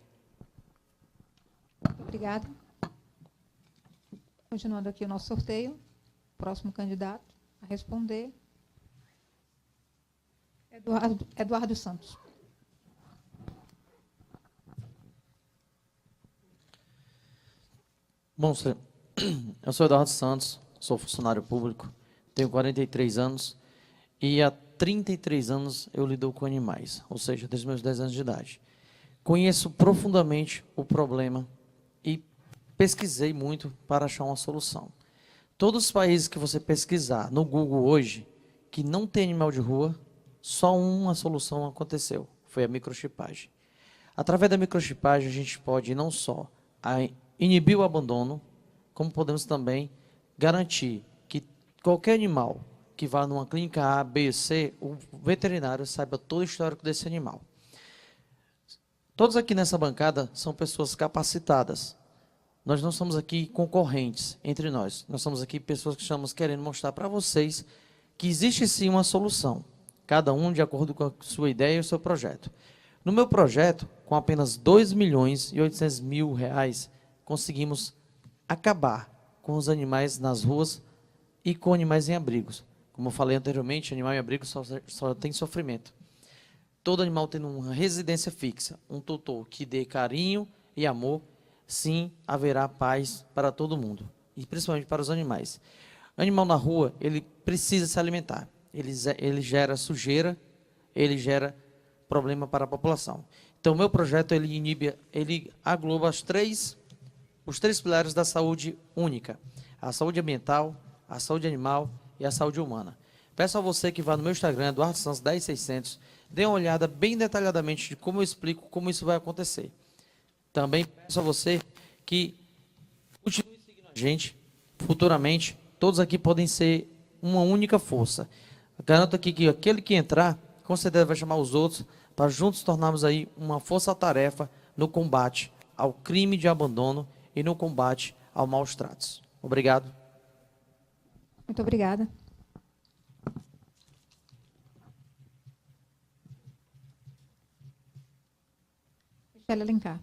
Muito obrigada. Continuando aqui o nosso sorteio. Próximo candidato a responder, Eduardo Santos. Bom, eu sou Eduardo Santos, sou funcionário público, tenho 43 anos e há 33 anos eu lido com animais, ou seja, desde meus 10 anos de idade. Conheço profundamente o problema e pesquisei muito para achar uma solução. Todos os países que você pesquisar no Google hoje, que não tem animal de rua, só uma solução aconteceu, foi a microchipagem. Através da microchipagem, a gente pode não só inibir o abandono, como podemos também garantir que qualquer animal que vá numa clínica A, B, C, o veterinário saiba todo o histórico desse animal. Todos aqui nessa bancada são pessoas capacitadas. Nós não somos aqui concorrentes entre nós. Nós somos aqui pessoas que estamos querendo mostrar para vocês que existe sim uma solução. Cada um de acordo com a sua ideia e o seu projeto. No meu projeto, com apenas R$2.800.000, conseguimos acabar com os animais nas ruas e com animais em abrigos. Como eu falei anteriormente, animal em abrigo só tem sofrimento. Todo animal tendo uma residência fixa, um tutor que dê carinho e amor, sim, haverá paz para todo mundo, e principalmente para os animais. O animal na rua, ele precisa se alimentar, ele gera sujeira, ele gera problema para a população. Então, o meu projeto, ele agloba os três pilares da saúde única, a saúde ambiental, a saúde animal e a saúde humana. Peço a você que vá no meu Instagram, Eduardo Santos 10600, dê uma olhada bem detalhadamente de como eu explico como isso vai acontecer. Também peço a você que continue seguindo a gente. Futuramente, todos aqui podem ser uma única força. Eu garanto aqui que aquele que entrar, com certeza vai chamar os outros, para juntos tornarmos aí uma força-tarefa no combate ao crime de abandono e no combate aos maus tratos. Obrigado. Muito obrigada. Michele Alencar.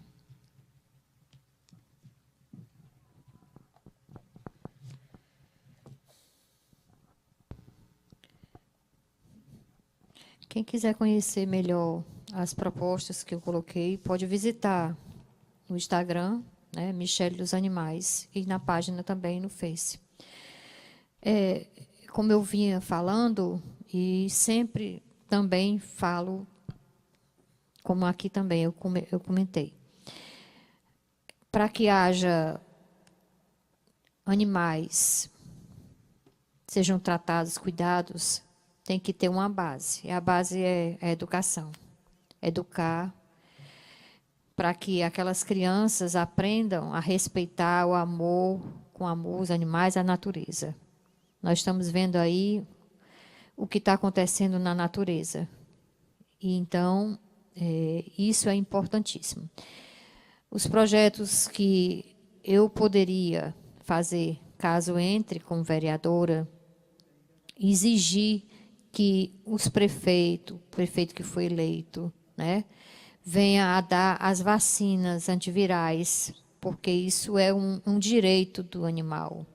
Quem quiser conhecer melhor as propostas que eu coloquei, pode visitar no Instagram, né, Michele dos Animais, e na página também no Face. Como eu vinha falando, e sempre também falo, como aqui também eu comentei, para que haja animais sejam tratados, cuidados, tem que ter uma base. E a base é a educação. Educar para que aquelas crianças aprendam a respeitar o amor, com amor, os animais, a natureza. Nós estamos vendo aí o que está acontecendo na natureza. E, então, isso é importantíssimo. Os projetos que eu poderia fazer, caso entre como vereadora, exigir que os prefeitos, o prefeito que foi eleito, né, venha a dar as vacinas antivirais, porque isso é um direito do animal.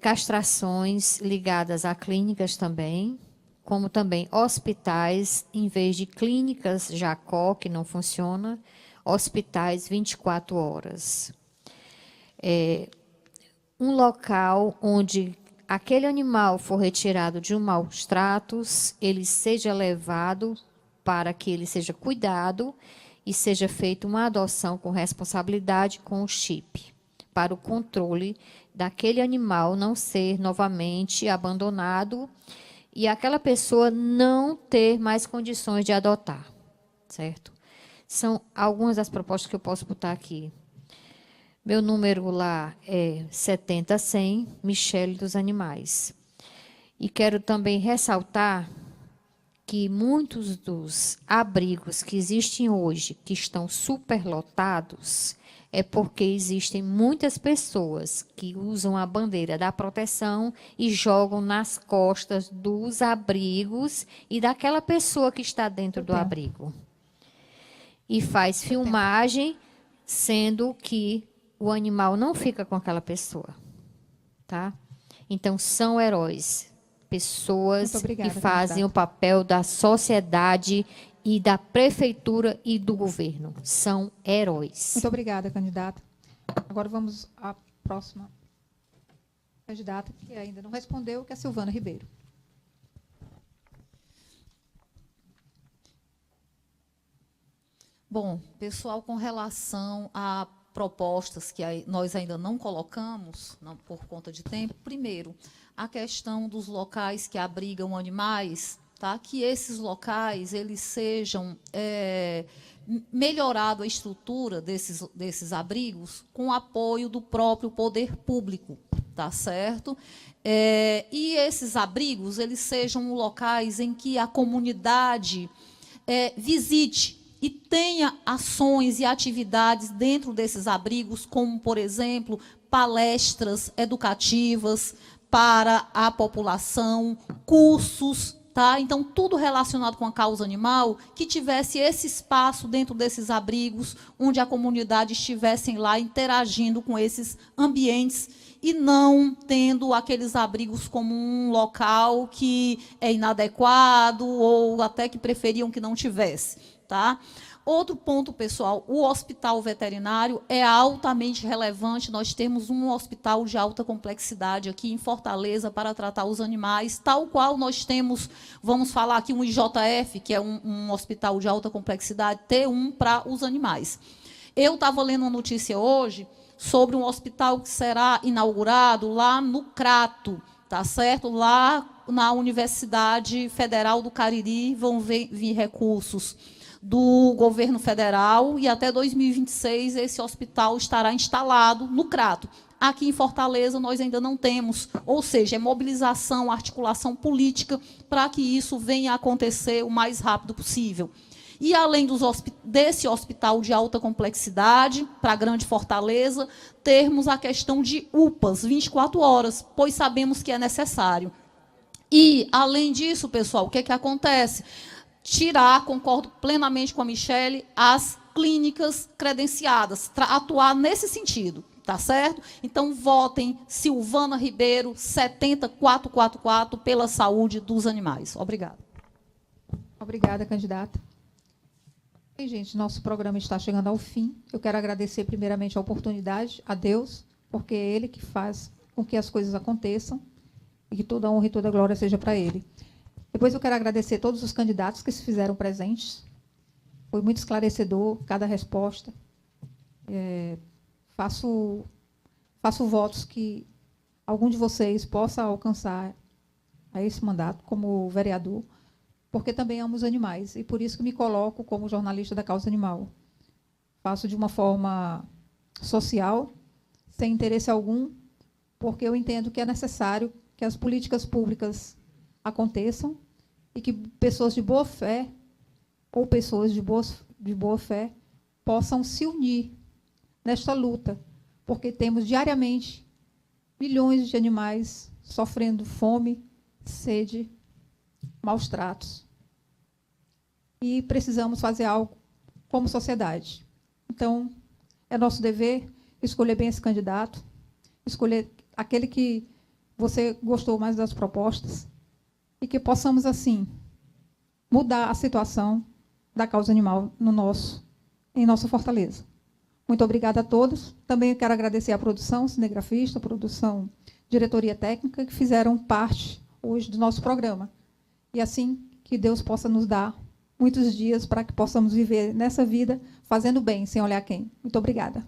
Castrações ligadas a clínicas também, como também hospitais, em vez de clínicas Jacó, que não funciona, hospitais 24 horas. Um local onde aquele animal for retirado de um maus tratos, ele seja levado para que ele seja cuidado e seja feita uma adoção com responsabilidade com o chip, para o controle daquele animal não ser novamente abandonado e aquela pessoa não ter mais condições de adotar, certo? São algumas das propostas que eu posso botar aqui. Meu número lá é 70100, Michele dos Animais. E quero também ressaltar que muitos dos abrigos que existem hoje, que estão superlotados, é porque existem muitas pessoas que usam a bandeira da proteção e jogam nas costas dos abrigos e daquela pessoa que está dentro do abrigo. E faz filmagem, sendo que o animal não fica com aquela pessoa, tá? Então, são heróis, pessoas Muito obrigada, que fazem candidata. o papel da sociedade e da prefeitura e do governo. São heróis. Muito obrigada, candidata. Agora vamos à próxima candidata, que ainda não respondeu, que é a Silvana Ribeiro. Bom, pessoal, com relação a propostas que nós ainda não colocamos, não, por conta de tempo, primeiro, a questão dos locais que abrigam animais, tá? Que esses locais eles sejam melhorado a estrutura desses abrigos com apoio do próprio poder público, tá certo? E esses abrigos eles sejam locais em que a comunidade visite e tenha ações e atividades dentro desses abrigos, como, por exemplo, palestras educativas para a população, cursos, tá? Então, tudo relacionado com a causa animal, que tivesse esse espaço dentro desses abrigos, onde a comunidade estivessem lá interagindo com esses ambientes e não tendo aqueles abrigos como um local que é inadequado ou até que preferiam que não tivesse. Tá? Outro ponto, pessoal, o hospital veterinário é altamente relevante. Nós temos um hospital de alta complexidade aqui em Fortaleza para tratar os animais, tal qual nós temos, vamos falar aqui, um IJF, que é um hospital de alta complexidade, T1 para os animais. Eu estava lendo uma notícia hoje sobre um hospital que será inaugurado lá no Crato, tá certo? Lá na Universidade Federal do Cariri vão vir recursos do governo federal e até 2026 esse hospital estará instalado no Crato. Aqui em Fortaleza nós ainda não temos, ou seja, é mobilização, articulação política para que isso venha a acontecer o mais rápido possível. E além desse hospital de alta complexidade, para a Grande Fortaleza, termos a questão de UPAs 24 horas, pois sabemos que é necessário. E, além disso, pessoal, o que é que acontece? Tirar, concordo plenamente com a Michele, as clínicas credenciadas, atuar nesse sentido, tá certo? Então, votem Silvana Ribeiro, 70444, pela saúde dos animais. Obrigada. Obrigada, candidata. E, gente, nosso programa está chegando ao fim. Eu quero agradecer, primeiramente, a oportunidade, a Deus, porque é Ele que faz com que as coisas aconteçam e que toda a honra e toda a glória seja para Ele. Depois eu quero agradecer a todos os candidatos que se fizeram presentes. Foi muito esclarecedor cada resposta. Faço votos que algum de vocês possa alcançar a esse mandato como vereador, porque também amo os animais, e por isso que me coloco como jornalista da causa animal. Faço de uma forma social, sem interesse algum, porque eu entendo que é necessário que as políticas públicas aconteçam e que pessoas de boa fé ou pessoas de boa fé possam se unir nesta luta, porque temos diariamente milhões de animais sofrendo fome, sede, maus tratos. E precisamos fazer algo como sociedade. Então, é nosso dever escolher bem esse candidato, escolher aquele que você gostou mais das propostas, e que possamos, assim, mudar a situação da causa animal em nossa Fortaleza. Muito obrigada a todos. Também quero agradecer à produção cinegrafista, à produção diretoria técnica, que fizeram parte hoje do nosso programa. E assim, que Deus possa nos dar muitos dias para que possamos viver nessa vida fazendo bem, sem olhar quem. Muito obrigada.